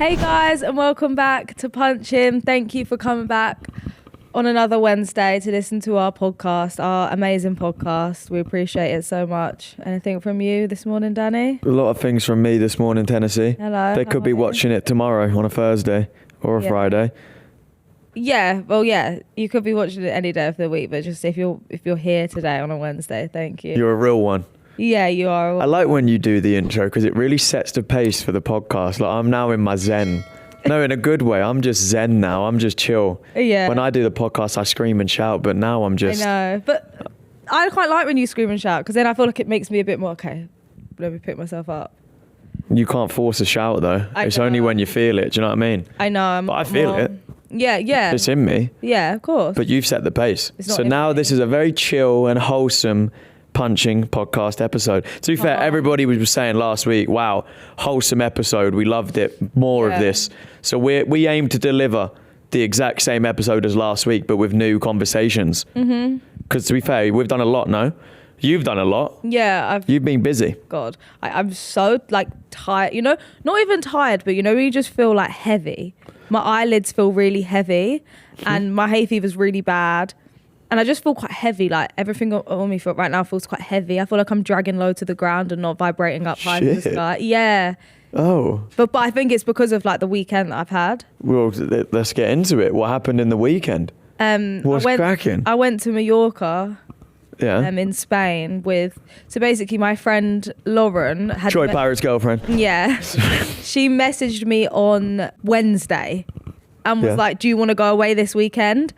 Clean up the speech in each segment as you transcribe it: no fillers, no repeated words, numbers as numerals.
Hey guys, and welcome back to Punchin. Thank you for coming back on another Wednesday to listen to our podcast, our amazing podcast. We appreciate it so much. Anything from you this morning, Danny? A lot of things from me this morning, Tennessee. Hello. They could be watching it tomorrow on a Thursday or a Friday. Yeah, well, yeah, you could be watching it any day of the week, but just if you're here today on a Wednesday, thank you. You're a real one. Yeah, you are. I like when you do the intro because it really sets the pace for the podcast. Like, I'm now in my zen. No, in a good way. I'm just zen now. I'm just chill. Yeah. When I do the podcast, I scream and shout, but now I'm just... I know, but I quite like when you scream and shout because then I feel like it makes me a bit more, okay, let me pick myself up. You can't force a shout, though. It's only when you feel it. Do you know what I mean? I know. But I feel it. Yeah. It's in me. Yeah, of course. But you've set the pace. So now this is a very chill and wholesome Punching podcast episode. To be fair, everybody was saying last week, wow, wholesome episode. We loved it. More of this. So we aim to deliver the exact same episode as last week, but with new conversations. Because to be fair, we've done a lot, no? You've done a lot. Yeah. You've been busy. God, I'm so tired, you know, not even tired, but you know, you just feel like heavy. My eyelids feel really heavy and my hay fever's really bad. And I just feel quite heavy, like everything on me right now feels quite heavy. I feel like I'm dragging low to the ground and not vibrating up high to the sky. Yeah. Oh. But I think it's because of the weekend that I've had. Well, let's get into it. What happened in the weekend? What's cracking? I went to Mallorca. Yeah. In Spain so basically my friend Lauren had Troy Pirate's girlfriend. Yeah. She messaged me on Wednesday and was like, do you want to go away this weekend?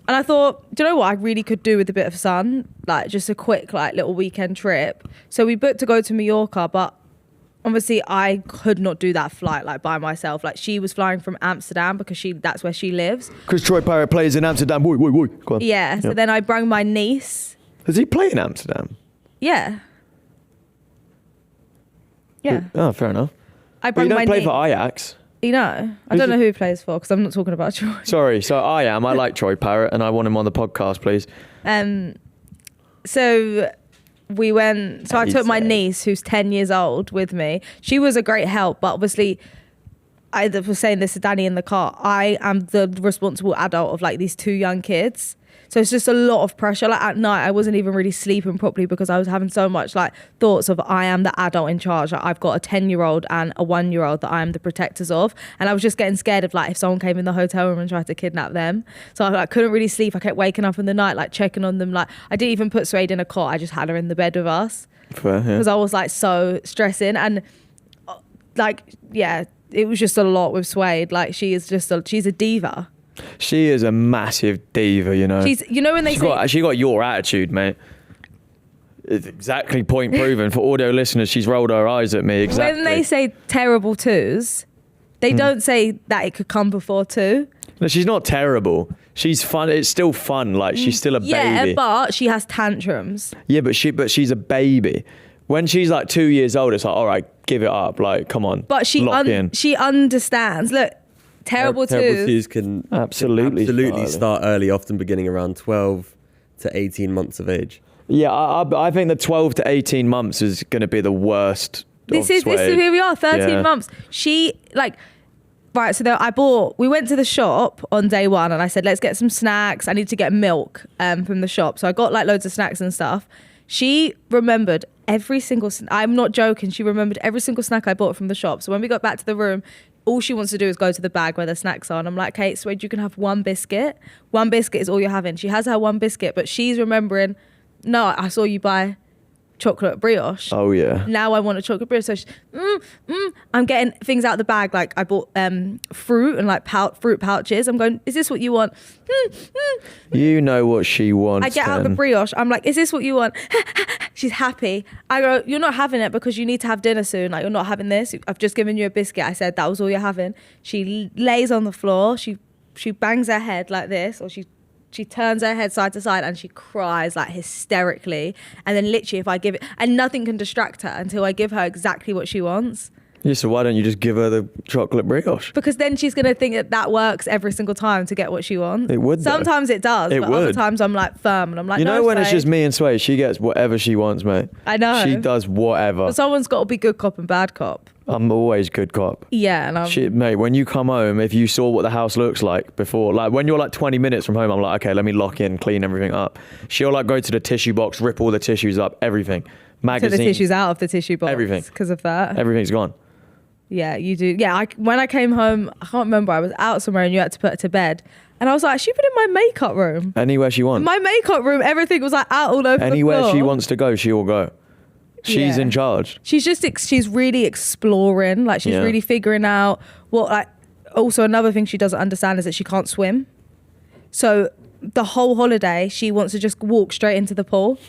And I thought, do you know what I really could do with a bit of sun? Like just a quick little weekend trip. So we booked to go to Mallorca, but obviously I could not do that flight by myself. Like she was flying from Amsterdam because that's where she lives. Because Troy Pirate plays in Amsterdam. Woi. Go on. Yeah. So then I brought my niece. Does he play in Amsterdam? Yeah. Yeah. Oh, fair enough. I brought you my don't play niece. for Ajax. You know, I don't know who he plays for because I'm not talking about Troy. Sorry, so I like Troy Parrott and I want him on the podcast, please. So we went, I took my niece who's 10 years old with me. She was a great help, but obviously I was saying this to Danny in the car. I am the responsible adult of these two young kids. So it's just a lot of pressure. At night, I wasn't even really sleeping properly because I was having so much thoughts of I am the adult in charge. I've got a 10-year-old and a 1-year-old that I am the protectors of. And I was just getting scared of if someone came in the hotel room and tried to kidnap them. So I couldn't really sleep. I kept waking up in the night, checking on them. I didn't even put Suede in a cot. I just had her in the bed with us. Because I was so stressing. And it was just a lot with Suede. She's a diva. She is a massive diva, you know. When they she got your attitude, mate. It's exactly point proven. For audio listeners, she's rolled her eyes at me. Exactly. When they say terrible twos, they don't say that it could come before two. No, she's not terrible. She's fun. It's still fun. She's still a baby. Yeah, but she has tantrums. Yeah, but she's a baby. When she's 2 years old, it's all right, give it up. Come on. But she understands. Look. Terrible twos can absolutely start early, often beginning around 12 to 18 months of age. Yeah, I think the 12 to 18 months is going to be the worst. This is where we are, 13 months. She right, so we went to the shop on day one and I said, let's get some snacks. I need to get milk from the shop. So I got loads of snacks and stuff. She remembered every single, I'm not joking, she remembered every single snack I bought from the shop. So when we got back to the room, all she wants to do is go to the bag where the snacks are. And I'm like, Kate, Suede, you can have one biscuit. One biscuit is all you're having. She has her one biscuit, but she's remembering, no, I saw you buy chocolate brioche. Oh, yeah. Now I want a chocolate brioche. So I'm getting things out of the bag. I bought fruit and fruit pouches. I'm going, is this what you want? You know what she wants. I get out the brioche. I'm like, is this what you want? She's happy. I go, you're not having it because you need to have dinner soon. You're not having this. I've just given you a biscuit. I said that was all you're having. She lays on the floor. She bangs her head like this, or she turns her head side to side and she cries hysterically. And then literally if I give it, and nothing can distract her until I give her exactly what she wants. Yeah, so why don't you just give her the chocolate brioche? Because then she's going to think that works every single time to get what she wants. It would, though. Sometimes it does, but other times I'm firm and I'm like, you know, no, when it's just me and Sway, she gets whatever she wants, mate. I know. She does whatever. But someone's got to be good cop and bad cop. I'm always good cop. Yeah, and Shit, mate, when you come home, if you saw what the house looks like before, like when you're like 20 minutes from home, I'm like, okay, let me lock in, clean everything up. She'll like go to the tissue box, rip all the tissues up, everything. Magazines. Took the tissues out of the tissue box. Everything. Because of that. Everything's gone. Yeah, you do. Yeah, when I came home, I can't remember, I was out somewhere and you had to put her to bed. And I was like, she's been in my makeup room. Anywhere she wants. My makeup room, everything was like out all over Anywhere the floor. she wants to go, she will go. She's in charge. She's just, she's really exploring. Like, she's really figuring out what, like, also another thing she doesn't understand is that she can't swim. So the whole holiday, she wants to just walk straight into the pool.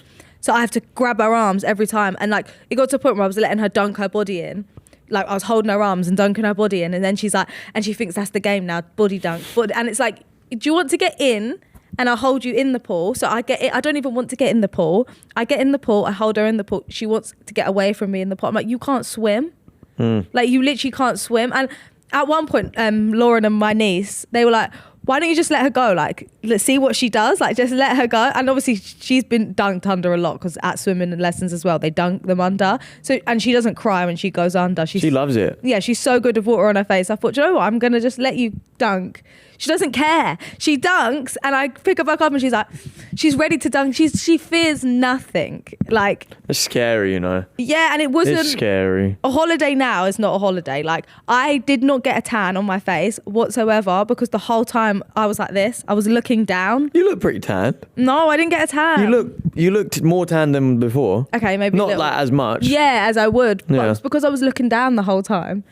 So I have to grab her arms every time. And like, it got to a point where I was letting her dunk her body in. Like, I was holding her arms and dunking her body in. And then she's like, and she thinks that's the game now, body dunk. And it's like, do you want to get in? And I hold you in the pool. So I get it. I don't even want to get in the pool. I get in the pool. I hold her in the pool. She wants to get away from me in the pool. I'm like, you can't swim. Like, you literally can't swim. And at one point, Lauren and my niece, they were like, why don't you just let her go? Like, let's see what she does. Like, just let her go. And obviously she's been dunked under a lot because at swimming lessons as well, they dunk them under. So, and she doesn't cry when she goes under. She loves it. Yeah, she's so good with water on her face. I thought, do you know what? I'm going to just let you dunk. She doesn't care. She dunks and I pick her back up and she's like, she's ready to dunk. She fears nothing. Like, it's scary, you know. Yeah, and it wasn't. It's scary. A holiday now is not a holiday. Like, I did not get a tan on my face whatsoever because the whole time I was like this. I was looking down. You look pretty tanned. No, I didn't get a tan. You looked more tan than before. Okay, maybe not like as much. Yeah, as I would. But Yeah. it's because I was looking down the whole time.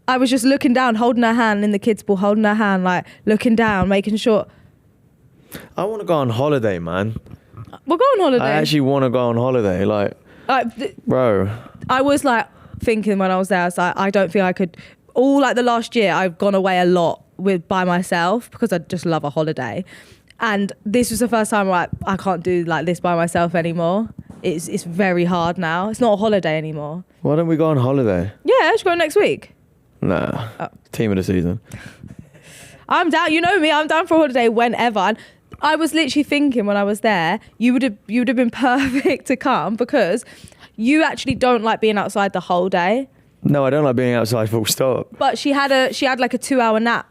I was just looking down, holding her hand in the kids' pool, holding her hand, like looking down, making sure. I want to go on holiday, man. We'll go on holiday. I actually want to go on holiday, bro. I was like thinking when I was there, I was like, I don't think I could. All like the last year, I've gone away a lot by myself because I just love a holiday, and this was the first time where I can't do like this by myself anymore. It's very hard now. It's not a holiday anymore. Why don't we go on holiday? Yeah, should go next week. Nah. Team of the season. I'm down. You know me. I'm down for a holiday whenever. And I was literally thinking when I was there, you would have been perfect to come because you actually don't like being outside the whole day. No, I don't like being outside. Full stop. But she had like a 2-hour nap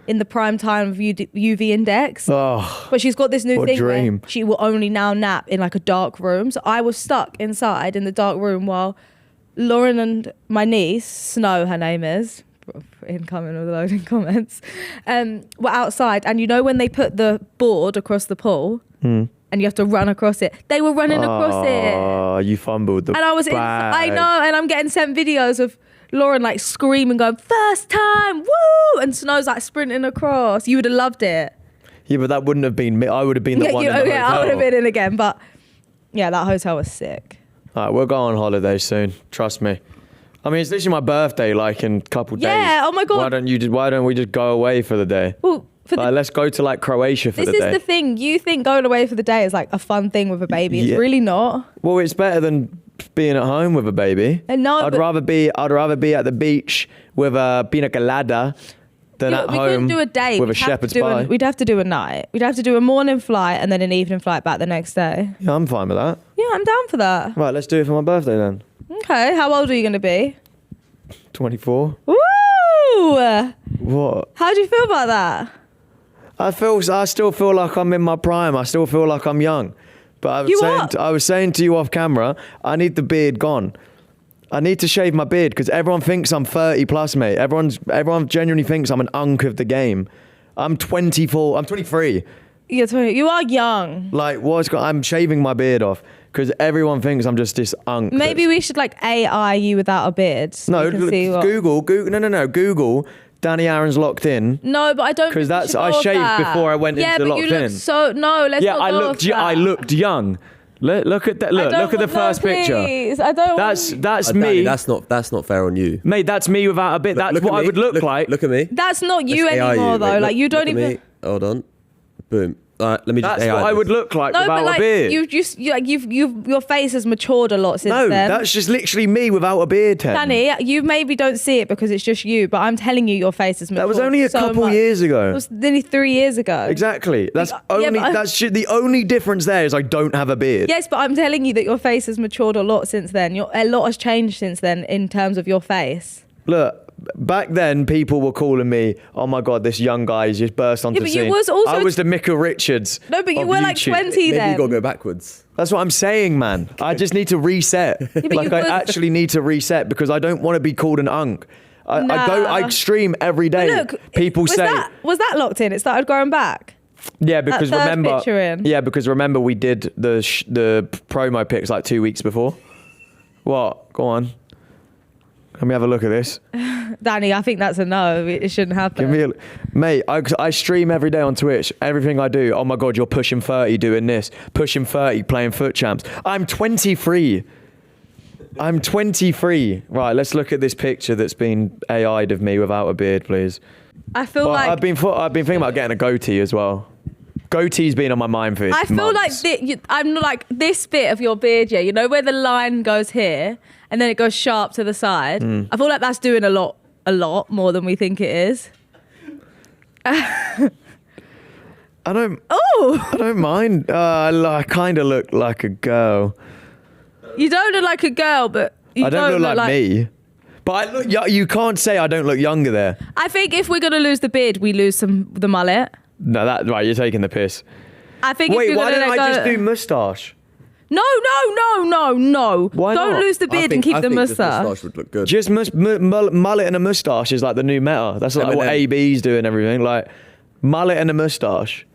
in the prime time of UV index. Oh. But she's got this new thing dream. where she will only now nap in like a dark room. So I was stuck inside in the dark room while Lauren and my niece, Snow, her name is, incoming with loading comments, were outside. And you know when they put the board across the pool and you have to run across it? They were running across it. Oh, you fumbled the And I was, I know, and I'm getting sent videos of Lauren like screaming, going, first time, woo! And Snow's like sprinting across. You would have loved it. Yeah, but that wouldn't have been me. I would have been the one in the hotel. I would have been in again. But yeah, that hotel was sick. All right, we'll go on holiday soon. Trust me. I mean, it's literally my birthday, like in a couple days. Yeah, oh my God. Why don't we just go away for the day? Well, let's go to like Croatia for the day. This is the thing. You think going away for the day is like a fun thing with a baby. It's really not. Well, it's better than being at home with a baby. No, I'd rather be at the beach with a pina colada than at home. We couldn't do a day with a shepherd's pie. We'd have to do a night. We'd have to do a morning flight and then an evening flight back the next day. Yeah, I'm fine with that. Yeah, I'm down for that. Right, let's do it for my birthday then. Okay, how old are you going to be? 24. Woo! What? How do you feel about that? I still feel like I'm in my prime. I still feel like I'm young. But I was saying to you off camera, I need the beard gone. I need to shave my beard because everyone thinks I'm 30 plus, mate. Everyone genuinely thinks I'm an unk of the game. I'm 24. I'm 23. You're 20. You are young. Like, I'm shaving my beard off because everyone thinks I'm just this unk. Maybe we should like AI you without a beard. No, Google. No. Google. Danny Aaron's locked in. No, but I don't. Because I shaved before I went into locked in. Yeah, but you look so. No, let's not go off that. I looked young. Look at that. Look at the first picture. I don't. That's me. Danny, that's not fair on you, mate. That's me without a bit. That's what I would look like. Look at me. That's not you anymore, though. Like you don't even. Hold on. Boom. Let me just That's what I would look like No, without but like a beard. your face has matured a lot since No, then. that's just literally me without a beard, Ted. Danny, you maybe don't see it because it's just you, but I'm telling you, your face has matured. That was only a so couple much. years ago. It was nearly 3 years ago. Exactly. That's only. but The only difference there is I don't have a beard. Yes, but I'm telling you that your face has matured a lot since then. A lot has changed since then in terms of your face. Look. Back then, people were calling me, "Oh my God, this young guy's just burst onto the but scene." you was also I was the Mika Richards. No, but you of were like YouTube. 20 Maybe then. you gotta go backwards. That's what I'm saying, man. I just need to reset. Like I actually need to reset because I don't want to be called an unk. I stream every day. But look, people say, was that locked in? It started growing back. yeah, because that third picture in. yeah, because remember we did the promo pics like 2 weeks before. What? Go on. Let me have a look at this. Danny, I think that's a no. It shouldn't happen. Mate, I stream every day on Twitch. Everything I do, oh my God, you're pushing 30 doing this. Pushing 30 playing foot champs. I'm 23. I'm 23. Right, let's look at this picture that's been AI'd of me without a beard, please. I feel like... I've been thinking about getting a goatee as well. Goatee's been on my mind for I feel months. like I'm like this bit of your beard, yeah. You know where the line goes here and then it goes sharp to the side. I feel like that's doing a lot more than we think it is. I don't mind. I kind of look like a girl. You don't look like a girl, but I don't look like me. But I look. You can't say I don't look younger there. I think if we're gonna lose the beard, we lose the mullet. No, right. You're taking the piss. I think. Wait, if you're why gonna don't I just do moustache? No. Why Don't not? lose the beard and keep the moustache moustache. would look good. Just mullet and a moustache is like the new meta. That's like what AB's doing and everything. Like mullet and a moustache.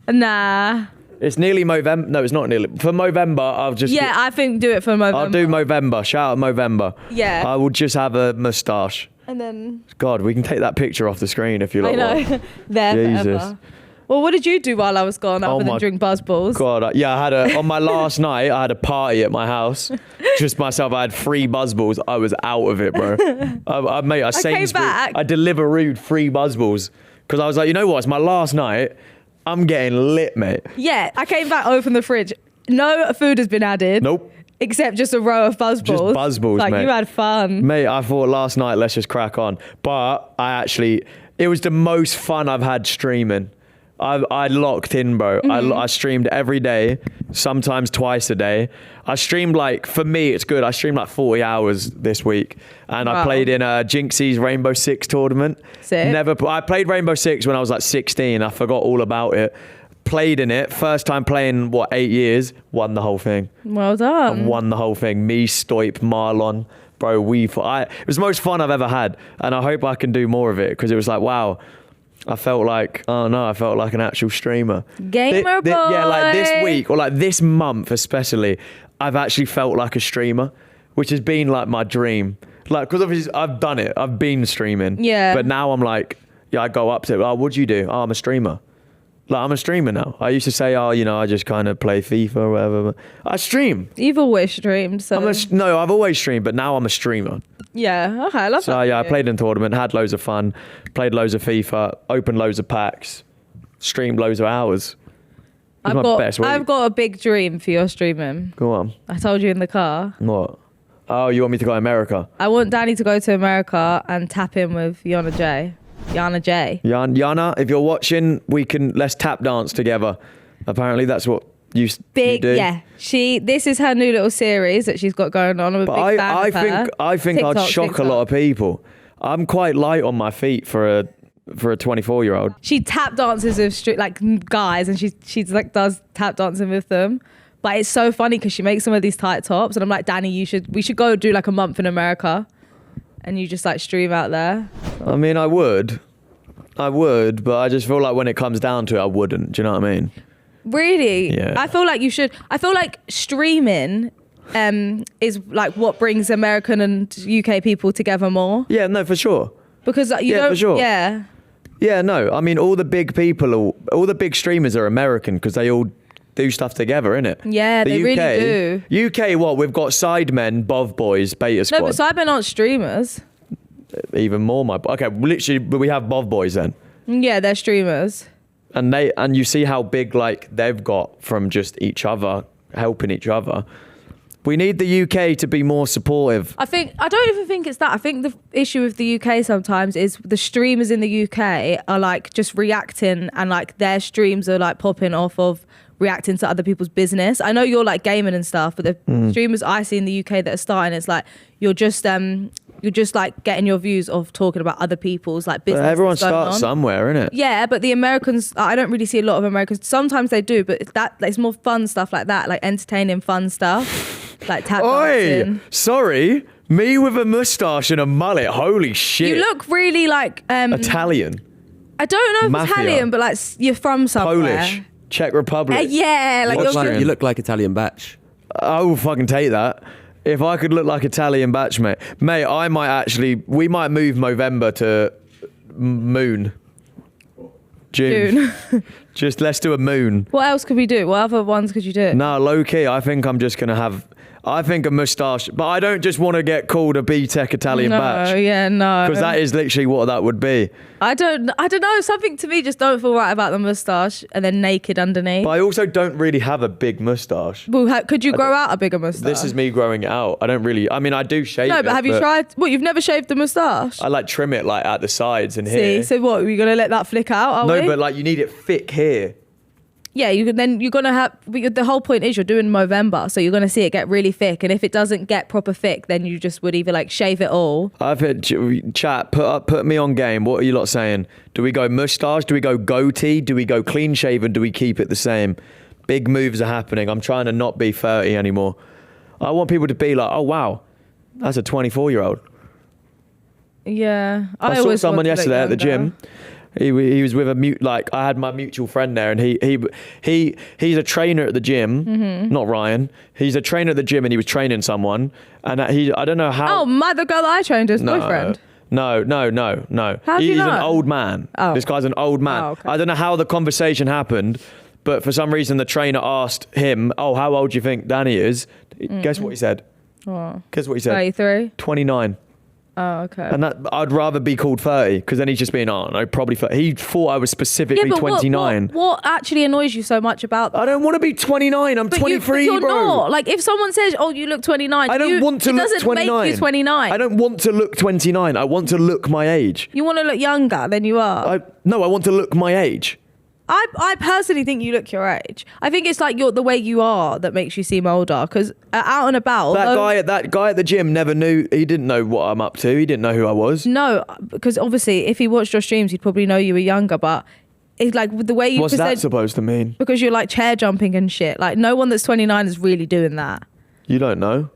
Nah. It's nearly Movember. No, it's not nearly. For Movember, I'll just. Yeah, I think do it for Movember. I'll do Movember. Shout out Movember. Yeah. I will just have a moustache. And then. God, we can take that picture off the screen if you like. I know. There Jesus. forever. Well, what did you do while I was gone other than drink buzzballs? God, I had on my last night, I had a party at my house. Just myself, I had 3 buzzballs. I was out of it, bro. I came back. I Deliverooed 3 buzzballs. Because I was like, you know what? It's my last night. I'm getting lit, mate. Yeah, I came back, opened the fridge. No food has been added. Nope. Except just a row of buzzballs. Just buzzballs, like, mate. You had fun. Mate, I thought last night, let's just crack on. But it was the most fun I've had streaming. I locked in, bro. I streamed every day, sometimes twice a day. I streamed for me, it's good. I streamed 40 hours this week. And I played in Jynxzi's Rainbow Six tournament. Sick. I played Rainbow Six when I was 16. I forgot all about it. Played in it. First time playing, 8 years. Won the whole thing. Well done. I won the whole thing. Me, Stoip, Marlon. Bro, it was the most fun I've ever had. And I hope I can do more of it because it was wow. I felt like an actual streamer. Gamer boy. Yeah, this week or this month especially, I've actually felt like a streamer, which has been my dream. Because obviously I've done it. I've been streaming. Yeah. But now I'm I go up to it. Oh, what do you do? Oh, I'm a streamer. I'm a streamer now. I used to say, I just kind of play FIFA or whatever. But I stream. You've always streamed, so... No, I've always streamed, but now I'm a streamer. Yeah, okay, I love that. So yeah, I played in a tournament, had loads of fun, played loads of FIFA, opened loads of packs, streamed loads of hours. I've got a big dream for your streaming. Go on. I told you in the car. What? Oh, you want me to go to America? I want Danny to go to America and tap in with Yana J. Yana, if you're watching, let's tap dance together. Apparently that's what you do. Yeah. This is her new little series that she's got going on. I'm a big fan of her. I think TikTok, I'd shock a lot of people. I'm quite light on my feet for a 24-year-old. She tap dances with guys, and she does tap dancing with them. But it's so funny because she makes some of ththese tight tops, and I'm like, Danny, we should go do a month in America, and you just stream out there. I mean, I would, but I just feel like when it comes down to it, I wouldn't. Do you know what I mean? Really? Yeah. I feel like you should. I feel like streaming is what brings American and UK people together more. Yeah, no, for sure. Because for sure. Yeah. Yeah, no. I mean, all the big big streamers are American because they all do stuff together, innit? Yeah, they really do. UK, what? We've got Sidemen, Bov Boys, Beta Squad. No, but Sidemen aren't streamers. Even more, okay, literally, we have Bov Boys then. Yeah, they're streamers. and you see how big like they've got from just each other helping each other. We need the UK to be more supportive. I don't even think it's that. I think the issue with the UK sometimes is the streamers in the UK are like just reacting, and like their streams are like popping off of reacting to other people's business. I know you're like gaming and stuff, but the streamers I see in the UK that are starting, it's like you're just like getting your views of talking about other people's like business. But everyone starts somewhere, innit? Yeah, but the Americans, I don't really see a lot of Americans. Sometimes they do, but it's more fun stuff like that, like entertaining fun stuff. Like tap dancing. Sorry, me with a moustache and a mullet. Holy shit! You look really like Italian. I don't know if Mafia. Italian, but like you're from somewhere. Polish, Czech Republic. Yeah, like you look like Italian batch. I will fucking take that. If I could look like Italian batch, mate, I might actually. We might move Movember to Moon. June. Just let's do a moon. What else could we do? What other ones could you do? No, low key. I think I'm just gonna have. I think a moustache, but I don't just want to get called a B-Tech Italian batch. No, yeah, no. Because that is literally what that would be. I don't know. Something to me just don't feel right about the moustache and then naked underneath. But I also don't really have a big moustache. Well, could you grow out a bigger moustache? This is me growing it out. I don't really. I mean, I do shave. No, but have you tried? What, you've never shaved the moustache? I like trim it like at the sides and here. See, so what? Are you gonna let that flick out? No, but like you need it thick here. Yeah, you're gonna have. The whole point is you're doing Movember, so you're gonna see it get really thick, and if it doesn't get proper thick, then you just would either like shave it all. I've hit chat. Put me on game. What are you lot saying? Do we go moustache? Do we go goatee? Do we go clean shaven? Do we keep it the same? Big moves are happening. I'm trying to not be 30 anymore. I want people to be like, oh wow, that's a 24-year-old. Yeah, I saw someone yesterday at the gym. He was with I had my mutual friend there, and he's a trainer at the gym. Not Ryan. He's a trainer at the gym, and he was training someone, and I don't know how. Oh, the girl I trained his boyfriend. No. How do you know? He's an old man. Oh. This guy's an old man. Oh, okay. I don't know how the conversation happened, but for some reason the trainer asked him, "Oh, how old do you think Danny is?" Guess what he said? Oh. Guess what he said? 33. 29. Oh, okay. And that I'd rather be called 30 because then he's just being, probably 30. He thought I was specifically 29. What actually annoys you so much about that? I don't want to be 29. I'm 23, you're bro. Not. Like if someone says, "Oh, you look 29," I don't want to look 29. It doesn't make you 29. I don't want to look 29. I want to look my age. You want to look younger than you are. I want to look my age. I personally think you look your age. I think it's like the way you are that makes you seem older. Because out and about, that guy at the gym never knew. He didn't know what I'm up to. He didn't know who I was. No, because obviously, if he watched your streams, he'd probably know you were younger. But it's like the way you. What's that supposed to mean? Because you're like chair jumping and shit. Like no one that's 29 is really doing that. You don't know.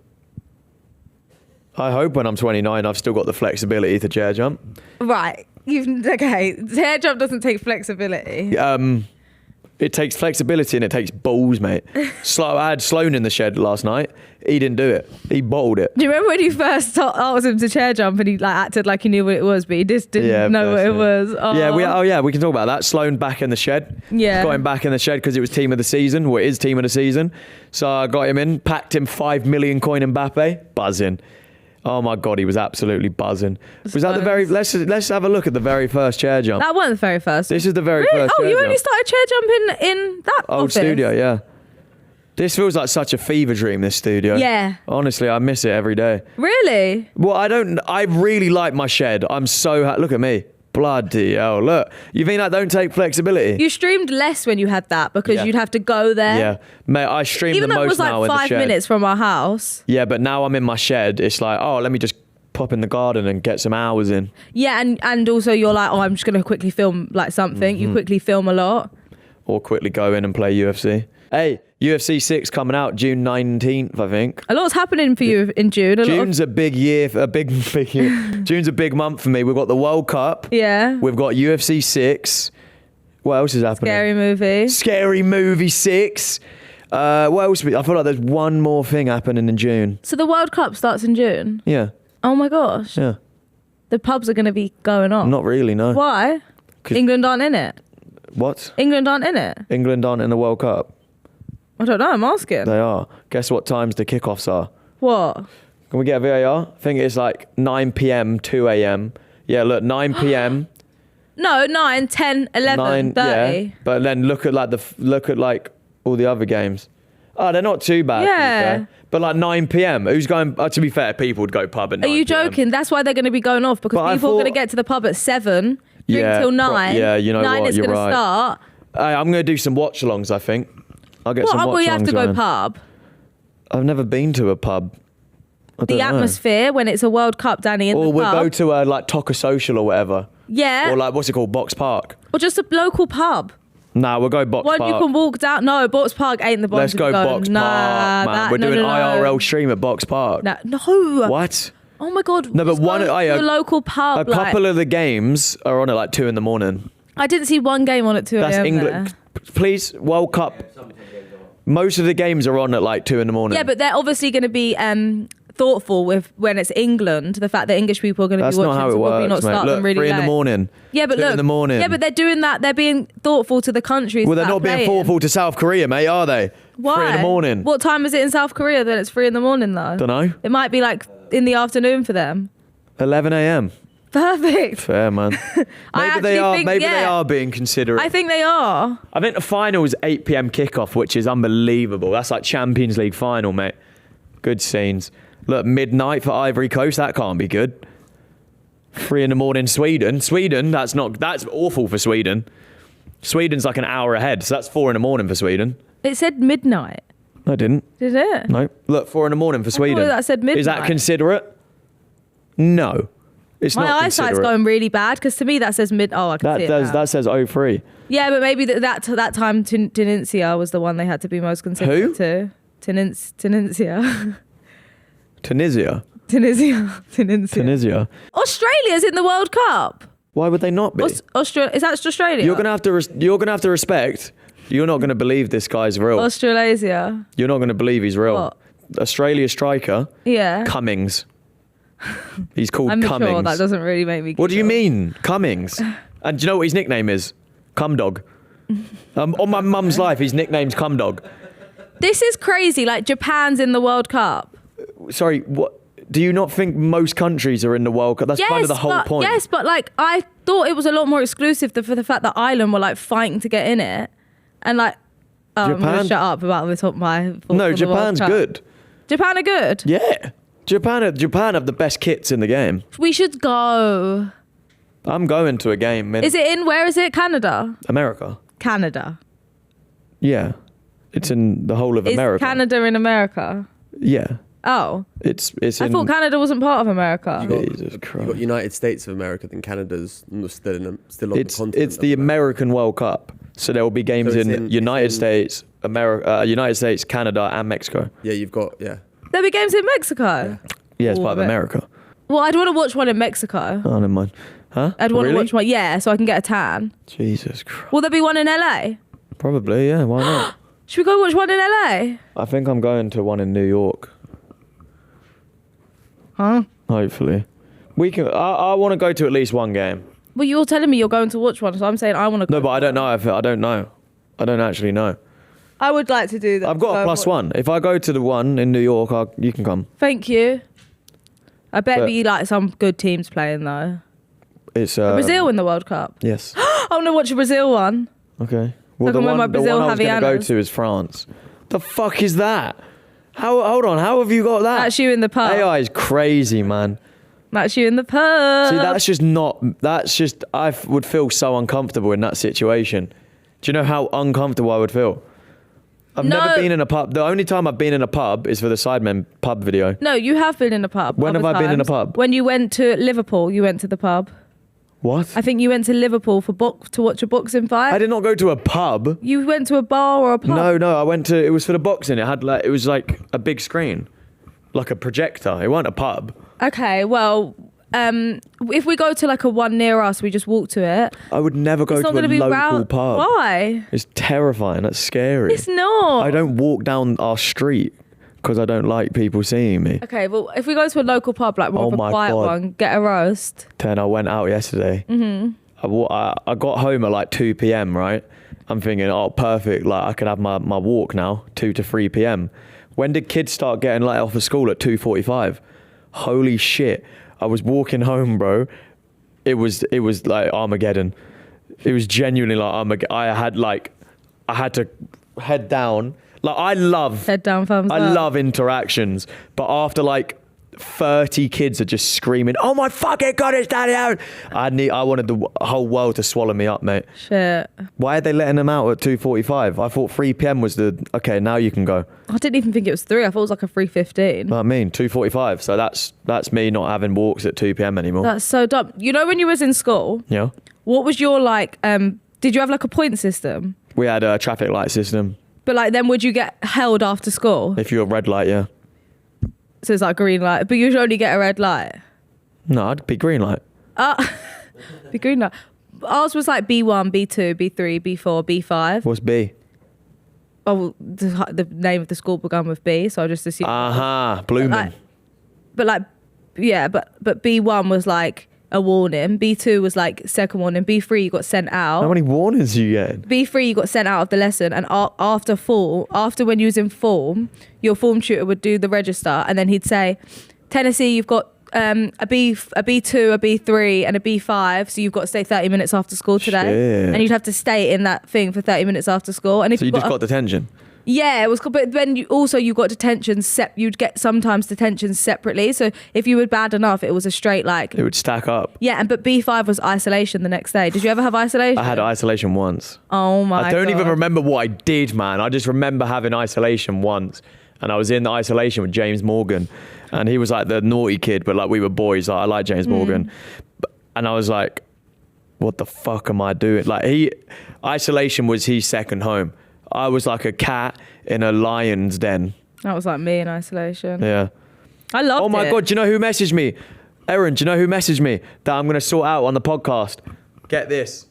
I hope when I'm 29, I've still got the flexibility to chair jump. Right. Chair jump doesn't take flexibility. It takes flexibility and it takes balls, mate. I had Sloan in the shed last night. He didn't do it. He bottled it. Do you remember when you first asked him to chair jump and he like acted like he knew what it was, but he just didn't know what it was? Oh. Yeah, we can talk about that. Sloan back in the shed. Yeah. Got him back in the shed because it was team of the season. Well, it is team of the season. So I got him in, packed him 5 million coin Mbappe. Buzzing. Oh my God, he was absolutely buzzing. Was that the very? Let's have a look at the very first chair jump. That wasn't the very first. This is the very first. Oh, chair you jump. only started chair jumping in that old office? studio, yeah. This feels like such a fever dream. This studio. Yeah. Honestly, I miss it every day. Really? Well, I really like my shed. I'm so look at me. Bloody hell, look. You think I don't take flexibility? You streamed less when you had that because you'd have to go there. Yeah. Mate, I stream the most now in the shed. Even though it was like 5 minutes from our house. Yeah, but now I'm in my shed. It's like, oh, let me just pop in the garden and get some hours in. Yeah, and also you're like, oh, I'm just going to quickly film like something. You quickly film a lot. Or quickly go in and play UFC. Hey, UFC 6 coming out June 19th, I think. A lot's happening for you in June. June's a big year, a big year. June's a big month for me. We've got the World Cup. Yeah. We've got UFC 6. What else is happening? Scary Movie 6. What else? I feel like there's one more thing happening in June. So the World Cup starts in June? Yeah. Oh my gosh. Yeah. The pubs are going to be going on. Not really, no. Why? England aren't in it. What? England aren't in it. England aren't in the World Cup. I don't know, I'm asking. They are. Guess what times the kickoffs are? What? Can we get a VAR? I think it's like 9 p.m, 2 a.m. Yeah, look, 9 p.m, No, 9, 10, 11, 30. Yeah, but then look at like all the other games. Oh, they're not too bad. Yeah. But like 9 p.m. Who's going? To be fair, people would go pub at 9 Are you PM. joking? That's why they're going to be going off because But people are going to get to the pub at 7, drink till 9. Yeah, you know 9 what? is You're going right. to start. I'm going to do some watch-alongs, I think. I'll get some watch-alongs Well, you have to go going. pub. I've never been to a pub. I The don't know. atmosphere when it's a World Cup, Danny, in Or the we'll pub. go to a like Toca Social or whatever. Yeah. Or like, what's it called? Box Park. Or just a local pub. Nah, we'll go Box One Park. you can walk down. No, Box Park ain't the one Let's to go go. Box Nah, Park, man. We're doing IRL stream at Box Park. No. What? Oh my God. No, but just one, go to a local pub. A couple of the games are on at like 2 a.m. I didn't see one game on at 2 That's a.m. England. Please, World Cup. Most of the games are on at like 2 a.m. Yeah, but they're obviously going to be thoughtful with when it's England. The fact that English people are going to be That's watching, not how it so probably works, not mate. start Look, them really 3 late. a.m. Yeah, but 2 look, a.m. yeah, but they're doing that. They're being thoughtful to the countries. Well, they're that not are being playing. thoughtful to South Korea, mate, are they? Why? 3 a.m. What time is it in South Korea? Then it's 3 a.m. though. Don't know. It might be like in the afternoon for them. 11 a.m. Perfect. Fair, man. I Maybe they actually are. think, Maybe yeah. they are being considerate. I think they are. I think the final is 8 p.m. kickoff, which is unbelievable. That's like Champions League final, mate. Good scenes. Look, midnight for Ivory Coast. That can't be good. 3 a.m. Sweden. Sweden. That's awful for Sweden. Sweden's like an hour ahead, so that's 4 a.m. for Sweden. It said midnight. No, it didn't. Did it? No. Look, 4 a.m. for Sweden. that said midnight. Is that considerate? No. It's My not eyesight's considerate. going really bad because to me that says mid. Oh, I can see it now. That says 03. Yeah, but maybe that time Tunisia was the one they had to be most considerate to. Tunisia. Tunisia. Australia's in the World Cup. Why would they not be? Australia is that Australia? You're gonna have to respect. You're not gonna believe this guy's real. Australasia. You're not gonna believe he's real. What? Australia striker. Yeah. Cummings. He's called I'm Cummings. sure that doesn't really make me. What do you giggle. mean, Cummings? And do you know what his nickname is? Cum Dog. On my mum's life, his nickname's Cum Dog. This is crazy. Like Japan's in the World Cup. Sorry, what? Do you not think most countries are in the World Cup? That's kind of the whole point. Yes, but like I thought it was a lot more exclusive for the fact that Ireland were like fighting to get in it, and like I'm gonna Japan? shut up about the top of my. thoughts No, on the World Japan's Cup. good. Japan are good. Yeah. Japan have the best kits in the game. We should go. I'm going to a game in Is it in? Where is it? Canada. America. Canada. Yeah. It's in the whole of Is America. Canada in America? Yeah. Oh, It's I in thought Canada wasn't part of America. Jesus You've Christ. got United States of America, then Canada's still on the continent. It's the American World Cup. So there will be games So it's in United States, United States, Canada and Mexico. Yeah, you've got There'll be games in Mexico. Yeah, it's Ooh, part of I bet. America. Well, I'd want to watch one in Mexico. Oh, never mind. Huh? I'd want Really? to watch one, yeah, so I can get a tan. Jesus Christ. Will there be one in LA? Probably, yeah. Why not? Should we go watch one in LA? I think I'm going to one in New York. Huh? Hopefully. We can. I want to go to at least one game. Well, you're telling me you're going to watch one, so I'm saying I want to go. No, but I don't know. I don't know. I don't actually know. I would like to do that. I've got a +1. If I go to the one in New York, you can come. Thank you. I bet But- be like some good teams playing though. It's Brazil in the World Cup. Yes. I want to watch a Brazil one. Okay. I Well, can wear my the Brazil one I was going to go Havaianas. to is France. The fuck is that? Hold on. How have you got that? That's you in the pub. AI is crazy, man. That's you in the pub. See, that's just, I would feel so uncomfortable in that situation. Do you know how uncomfortable I would feel? I've never been in a pub. The only time I've been in a pub is for the Sidemen pub video. No, you have been in a pub. When have other I been in a times. pub? When you went to Liverpool, you went to the pub. What? I think you went to Liverpool to watch a boxing fight. I did not go to a pub. You went to a bar or a pub? No, I went to, it was for the boxing. It was like a big screen. Like a projector. It wasn't a pub. Okay, well, if we go to like a one near us, we just walk to it. I would never go It's to not a going to be local pub. Why? It's terrifying. That's scary. It's not. I don't walk down our street because I don't like people seeing me. Okay, well, if we go to a local pub, like more Oh of a my quiet God. one, get a roast. Then I went out yesterday. I got home at like 2 p.m, right? I'm thinking, oh, perfect. Like I could have my walk now, 2 to 3 p.m. When did kids start getting let off of school at 2:45? Holy shit. I was walking home, bro. it was like Armageddon. It was genuinely like Armageddon. I had to head down. Like I love head down, thumbs up. I love interactions, but after like 30 kids are just screaming, "Oh my fucking God, it's Daddy Aaron!" I wanted the whole world to swallow me up, mate. Shit. Why are they letting them out at 2:45? I thought 3 p.m. was okay. Now you can go. I didn't even think it was 3. I thought it was like a 3:15. I mean 2:45. So that's me not having walks at 2 p.m. anymore. That's so dumb. You know when you was in school? Yeah. What was your like? Did you have like a point system? We had a traffic light system. But like, then would you get held after school? If you're a red light, yeah. So it's like green light, but you should only get a red light. No, I'd be green light. Be green light. Ours was like B1, B2, B3, B4, B5. What's B? Oh, the name of the school began with B, so I just assumed. Blooming. But B1 was like a warning. B2 was like second warning. B3 you got sent out. How many warnings you get? B3 you got sent out of the lesson, and after when you was in form, your form tutor would do the register, and then he'd say, Tennessee, you've got a B2, a B3, and a B5, so you've got to stay 30 minutes after school today. Shit. And you'd have to stay in that thing for 30 minutes after school. And if So you just got detention? Yeah, it was. But then you got detention. You'd get sometimes detention separately. So if you were bad enough, it was a straight like. It would stack up. Yeah, but B5 was isolation the next day. Did you ever have isolation? I had isolation once. Oh my God. I don't even remember what I did, man. I just remember having isolation once, and I was in the isolation with James Morgan, and he was like the naughty kid, but like we were boys. Like, I like James Morgan, and I was like, what the fuck am I doing? Like isolation was his second home. I was like a cat in a lion's den. That was like me in isolation. Yeah. I loved it. Oh my God, do you know who messaged me? Erin, do you know who messaged me that I'm going to sort out on the podcast? Get this.